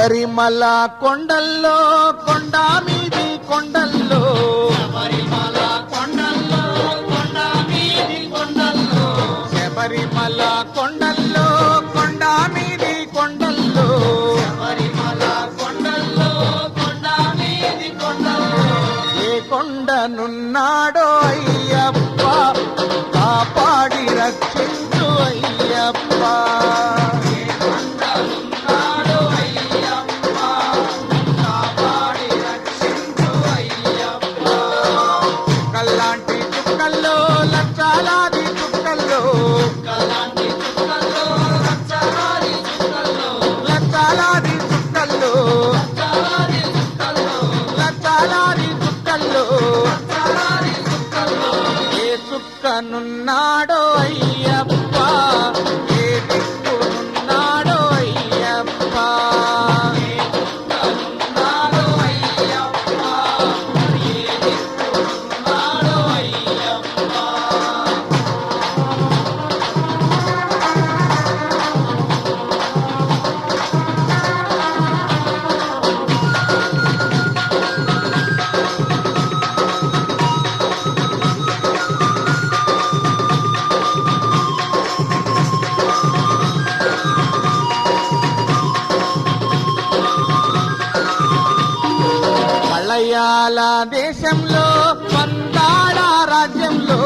శబరిమల కొండల్లో కొండ మీది కొండల్లో శబరిమల కొండల్లో కొండ మీది కొండల్లో శబరిమల కొండల్లో కొండ మీది కొండల్లో శబరిమల కొండల్లో కొండ మీది కొండల్లో ఏ కొండనున్నాడో అయ్యప్ప కాపాడి రక్షించు అయ్యప్ప కల్లాంటి చుక్కల్లో లక్షలాది చుక్కల్లో కల్లాంటి చుక్కల్లో లక్షలాది చుక్కల్లో లక్షలాది చుక్కల్లో లక్షలాది చుక్కల్లో లక్షలాది చుక్కల్లో లక్షలాది చుక్కల్లో ఏ చుక్కనున్నాడో అయ్యప్ప ఏ దిక్కునున్నాడో అయ్యప్ప ఏ చుక్కనున్నాడో అయ్యప్ప ఏ దిక్కునున్నాడో అయ్యప్ప మలయాళ దేశంలో పందాళ రాజ్యంలో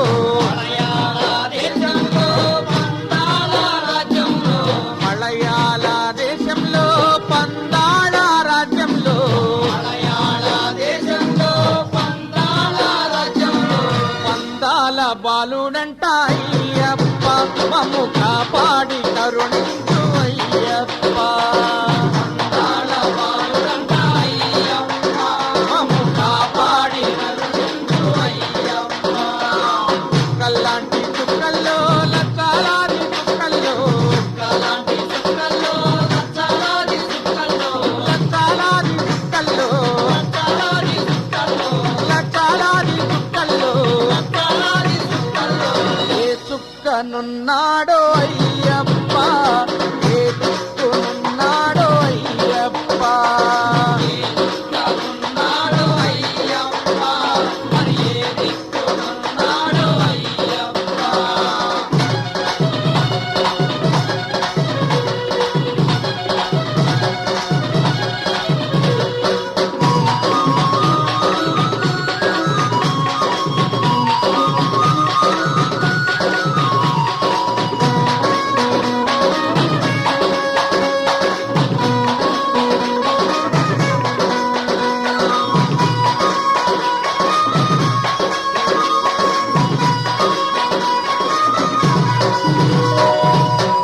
మలయాళ దేశంలో పందాళ రాజ్యంలో మలయాళ దేశంలో పందాళ రాజ్యంలో మలయాళ దేశంలో పందాళ రాజ్యంలో పందాల బాలుడంట అయ్యప్ప మమ్ము కాపాడి కరుణించు అయ్యప్ప పందాల బాలుడంట అయ్యప్ప మమ్ము కాపాడి కరుణించు అయ్యప్ప కల్లాంటి చుక్కల్లో లక్షలాది చుక్కల్లో కల్లాంటి చుక్కల్లో లక్షలాది చుక్కల్లో లక్షలాది చుక్కల్లో లక్షలాది చుక్కల్లో లక్షలాది చుక్కల్లో లక్షలాది చుక్కల్లో ఏ చుక్కనున్నాడో అయ్యప్ప ఏ దిక్కునున్నాడో అయ్యప్ప ఏ చుక్కనున్నాడో అయ్యప్ప మరి ఏ దిక్కునున్నాడో అయ్యప్ప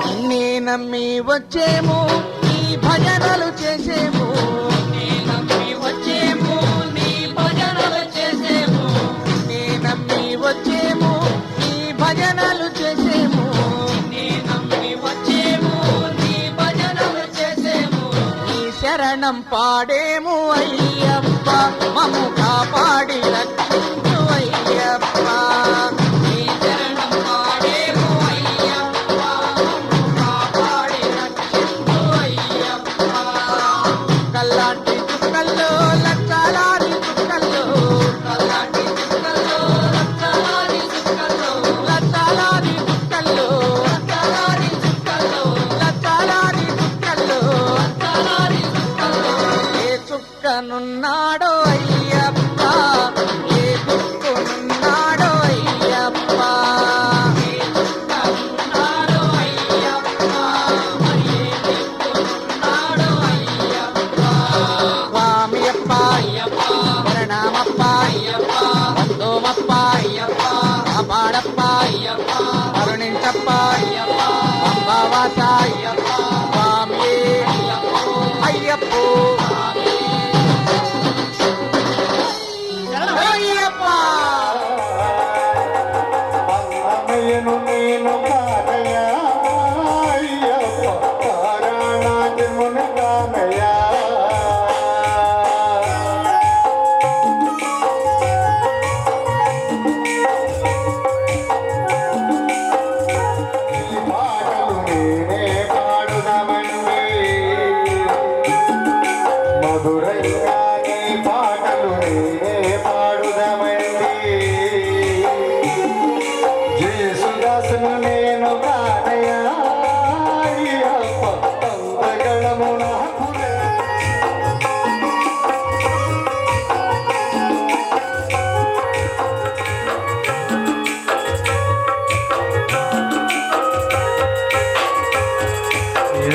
నిన్నే నమ్మి వచ్చేము నీ భజనలు చేసేము నిన్నే నమ్మి వచ్చేము నీ భజనలు చేసేము నిన్నే నమ్మి వచ్చేము నీ భజనలు చేసేము నిన్నే నమ్మి వచ్చేము నీ భజనలు చేసేము నీ శరణం పాడేము అయ్యప్ప మమ్ము కాపాడి రక్షించు అయ్యప్ప నీ శరణం పాడేము అయ్యప్ప మమ్ము కాపాడి రక్షించు అయ్యప్ప కల్లాంటి చుక్కల్లో లక్షలాది చుక్కల్లో కల్లాంటి చుక్కల్లో లక్షలాది చుక్కల్లో లక్షలాది చుక్కల్లో లక్షలాది చుక్కల్లో లక్షలాది చుక్కల్లో లక్షలాది చుక్కల్లో ఏ చుక్కనున్నాడో అయ్యప్ప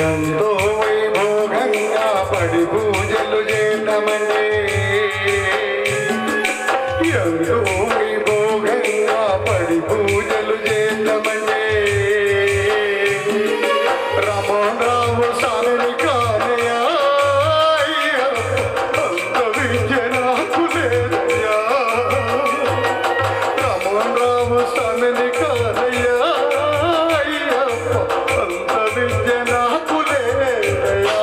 ఎంతో వైభోగంగా పడి పూజలు చేద్దామండి ఎంతో వైభోగంగా పడి పూజలు చేద్దామండి రమణరావు స్వామిని కానయ్యా అంత విద్య నాకు లేదయ్యా రమణరావు స్వామిని కానయ్యా అంత విద్య నాకు లేదయ్యా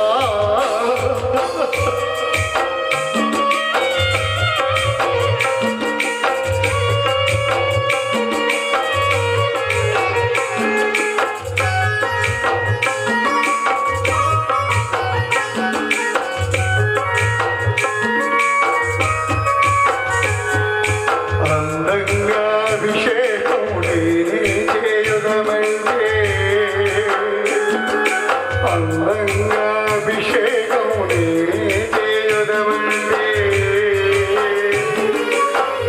అందంగా అభిషేకం నేనే చేయుదమంటే అందంగా అభిషేకం నేనే చేయుదమంటే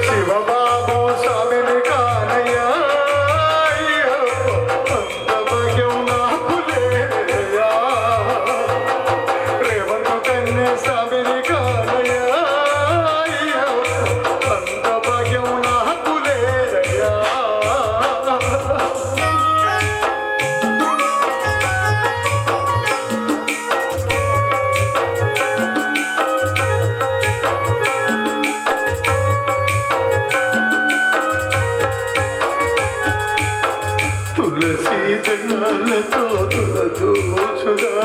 శివబాబు స్వామిని కానయ్యా అంత భాగ్యం నాకు లేదయ్యా రేవంతు కన్య స్వామిని కానయ్యా అంత భాగ్యం నాకు లేదయ్యా తులసి దళాలతో తులదూచుదామంటే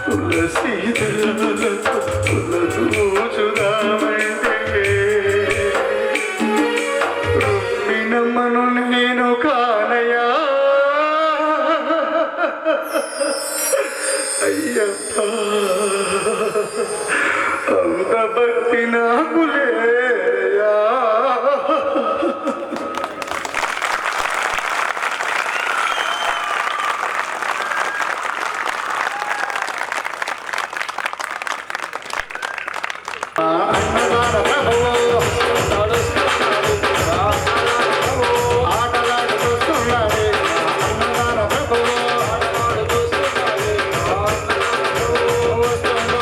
తులసి దళాలతో తులదూచుదామంటే రుక్మిణమ్మను నేను కానయ్యా అయ్యప్ప అంత భక్తి నాకు లేదయ్యా అన్నదాన ప్రభువు ఆటలాడుతున్నాడే అన్నదాన ప్రభువు వస్తుండు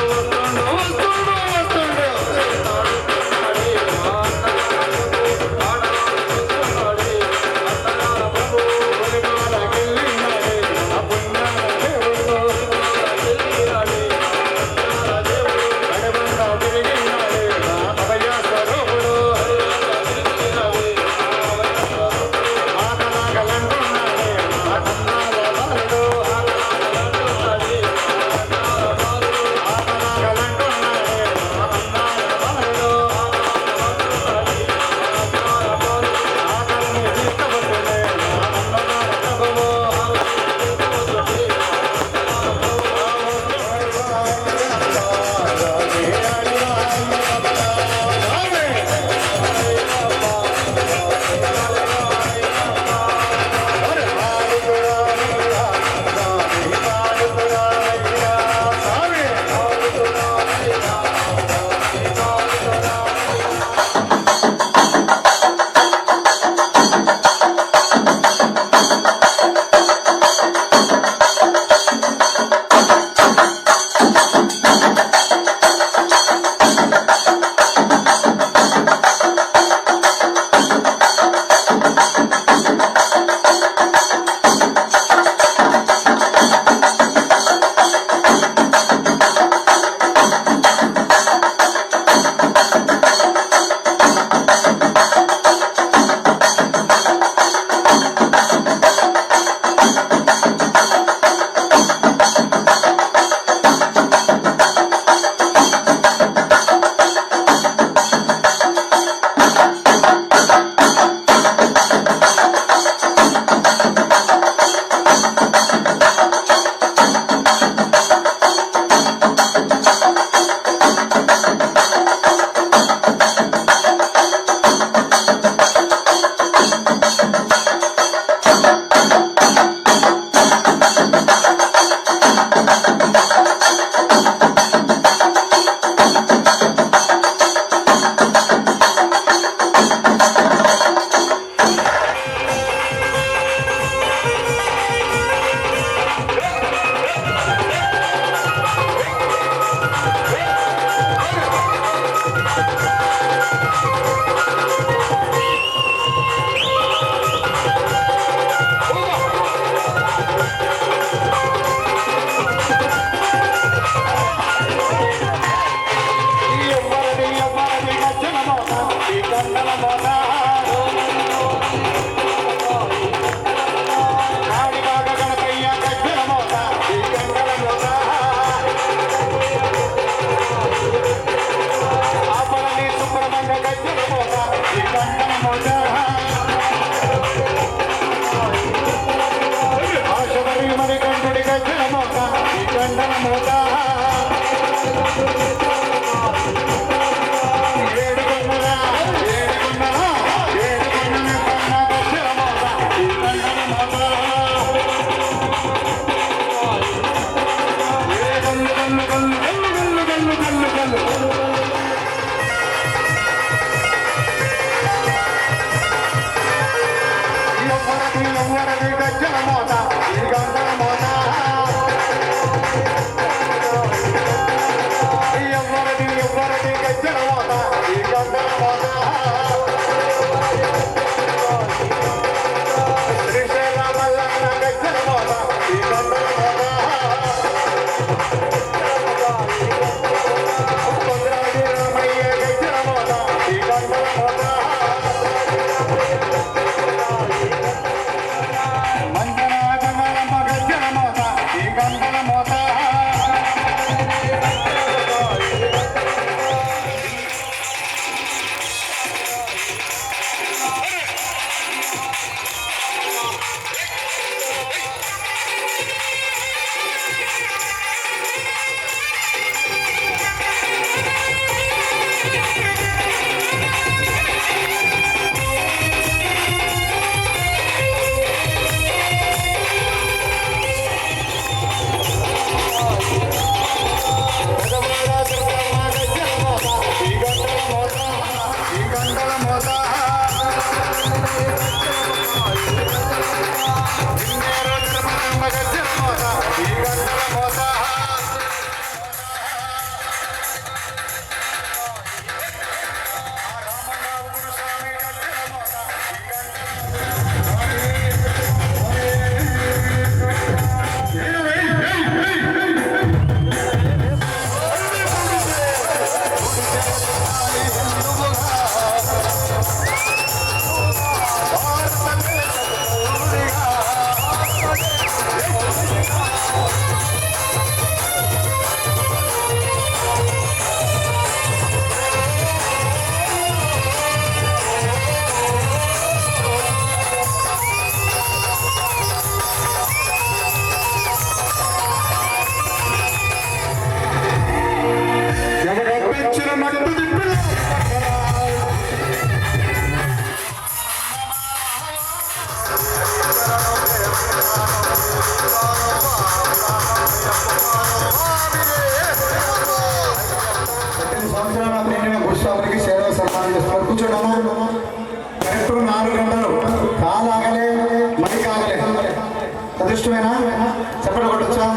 స్వామికి సేవ సన్మానం చేస్తున్నారు. కూర్చోండి. కరెక్ట్ 4 గంటలు కాలాగలే మరి కాగలే అదృష్టమేనా? చెప్పండి కొట్టొచ్చా?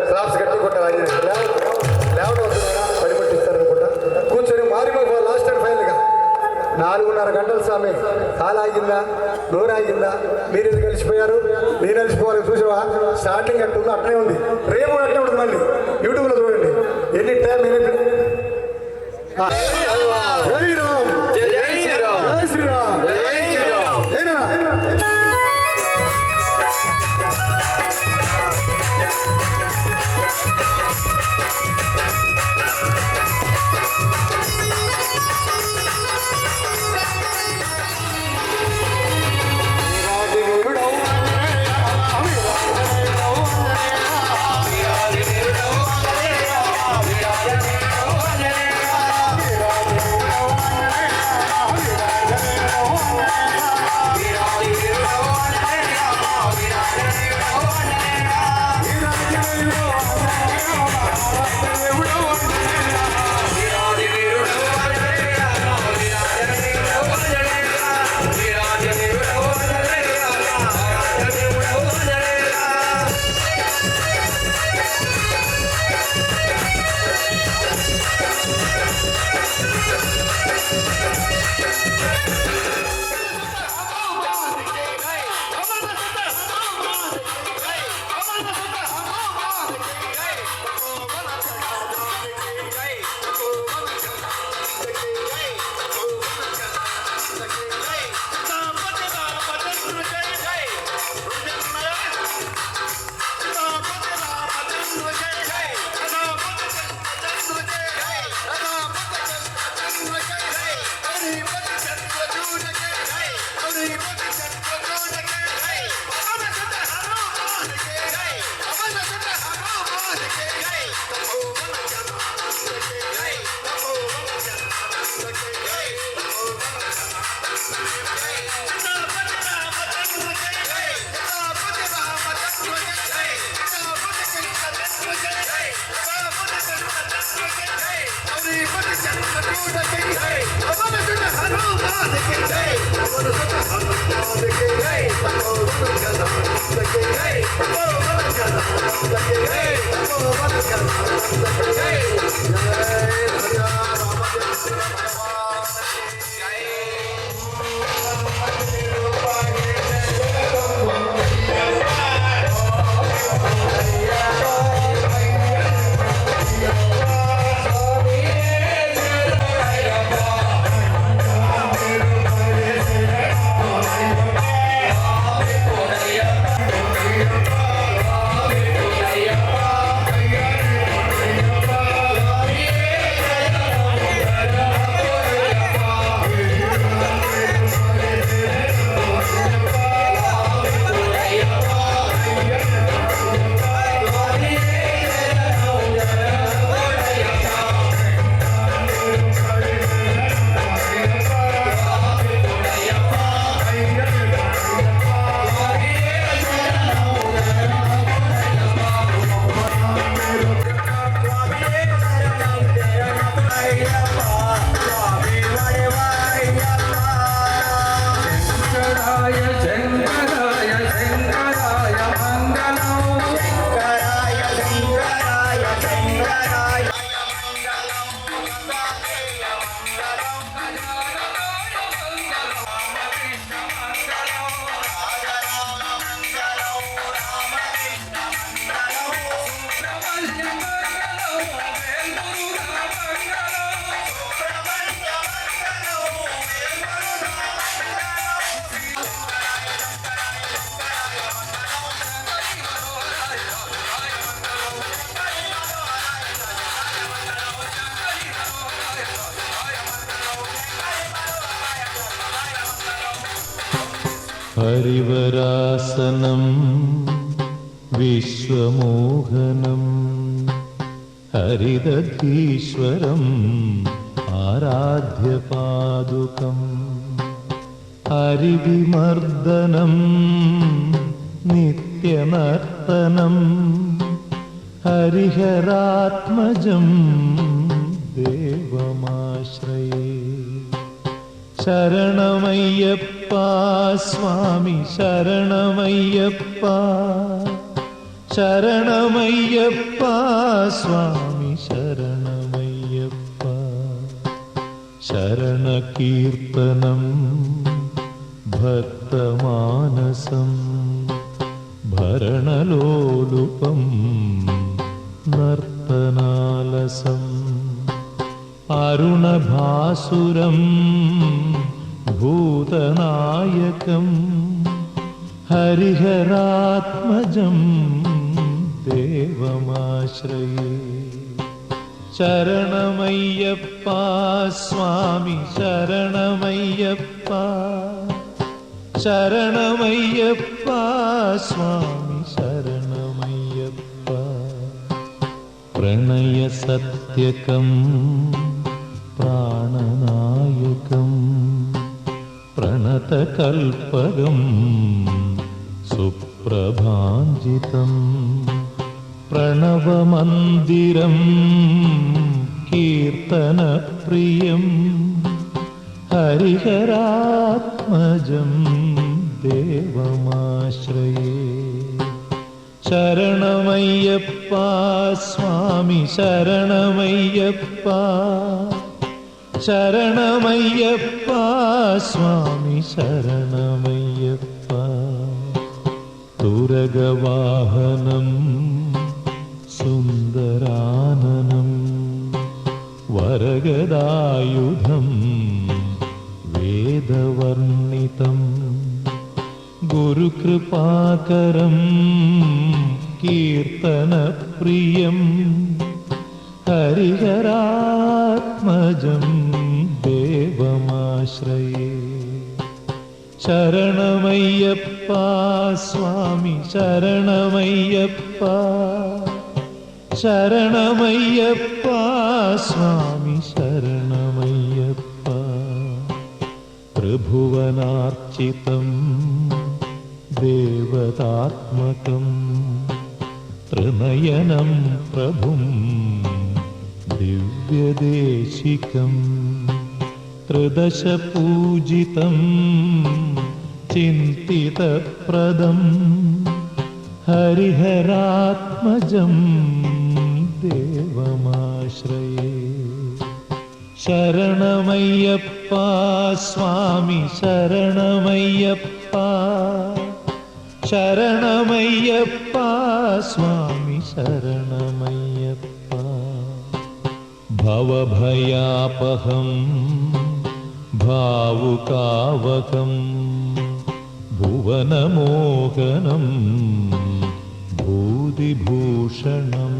క్లాప్స్ గట్టి కొట్టాలి. లేవడం పడిపట్టిస్తారనుకుంటా. కూర్చొని మారిపోయి లాస్ట్ అండ్ ఫైనల్గా 4:30 గంటలు స్వామి. కాలు ఆగిందా, నోరు ఆగిందా, మీరు ఎందుకు కలిసిపోయారు, నేను కలిసిపోవాలి. చూసావా స్టార్టింగ్ అట్టుంది, అట్నే ఉంది, రేపు అట్నే ఉంటుంది. మళ్ళీ యూట్యూబ్లో చూడండి ఎన్ని టైం ഹരിവരാസനം വിശ്വമോഹനം ഹരിദധീശ്വരം ആരാധ്യപാദുകം ഹരിവിമർദ്ദനം നിത്യനർത്തനം ഹരിഹരാത്മജം ദേവമാശ്രയേ ശരണമയ്യപ്പ സ്വാമി ശരണമയ്യപ്പ ശരണമയ്യപ്പ സ്വാമി ശരണമയ്യപ്പ ശരണകീർത്തനം ഭക്തമാനസം ഭരണലോലുപം നർത്തനാലസം അരുണഭാസുരം ഭൂതനായകം ഹരിഹരാത്മജം ദേവമാശ്രയേ ശരണമയ്യപ്പ സ്വാമി ശരണമയ്യപ്പ ശരണമയ്യപ്പ സ്വാമി ശരണമയ്യപ്പ പ്രണയസത്യകം പ്രാണനായകം പ്രണതകൽപകം സുപ്രഭാഞ്ജിതം പ്രണവമന്ദിരം കീർത്തനപ്രിയം ഹരിഹരാത്മജം ദേവമാശ്രയേ ശരണമയ്യപ്പ സ്വാമി ശരണമയ്യപ്പ ശരണമയ്യപ്പ സ്വാമി ശരണമയ്യപ്പ തുരഗവാഹനം സുന്ദരാനനം വരഗദായുധം വേദവർണിതം ഗുരുകൃപാകരം കീർത്തനപ്രിയം ഹരിഹരാത്മജം ദേവമാശ്രയേ ശരണമയ്യപ്പ സ്വാമി ശരണമയ്യപ്പ ശരണമയ്യപ്പ സ്വാമി ശരണമയ്യപ്പ ത്രിഭുവനാർച്ചിതം ദേവതാത്മകം ത്രിനയനം പ്രഭും ദിവ്യദേശികം త్రిదశ పూజితం చింతితప్రదం హరిహరాత్మజం దేవమాశ్రయే శరణమయ్యప్ప స్వామి శరణమయ్యప్ప శరణమయ్యప్ప స్వామి శరణమయ్యప్ప భవభయాపహం భావుకావకం భువనమోహనం భూతిభూషణం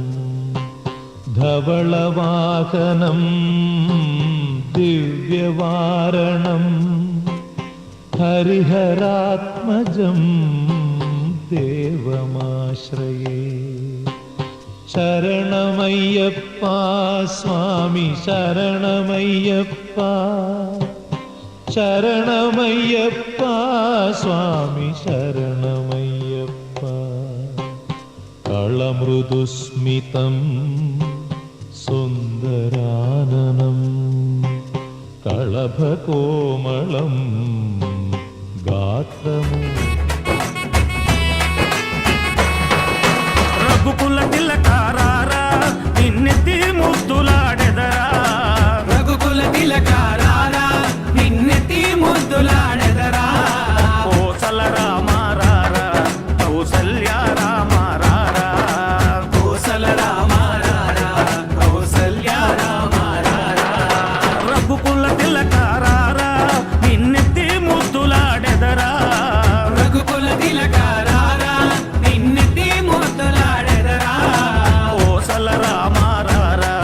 ధవళవాహనం దివ్యవారణం హరిహరాత్మజం దేవమాశ్రయే శరణమయ్యప్ప స్వామి శరణమయ్యప్ప శరణమయ్యప్ప స్వామి శరణమయ్యప్ప కళమృదుస్మితం సుందరాననం కళభకోమళం గాత్రము రఘుకుల తిలకారారా నిన్నెత్తి ముద్దులాడెదరా రఘుకుల తిలకారారా నిన్నెత్తి ముద్దులాడెదరా కోసల రామారారా కౌసల్య రామారారా కోసల రామారారా కౌసల్య రామారారా రఘుకుల తిలకారారా నిన్నెత్తి ముద్దులాడెదరా రఘుకుల తిలకారారా నిన్నెత్తి ముద్దులాడెదరా కోసల రామారారా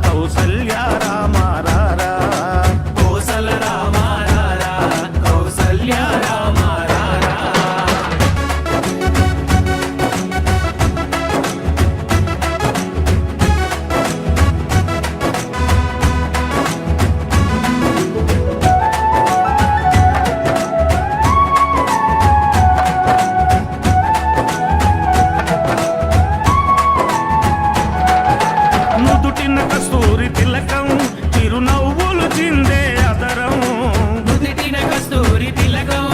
కౌసల్య రామారారా కోసల రామారారా కౌసల్య రామారారా నుదుటిన కస్తూరి తిలకం చిరునవ్వులు చిందే అదరం నుదుటిన కస్తూరి తిలకం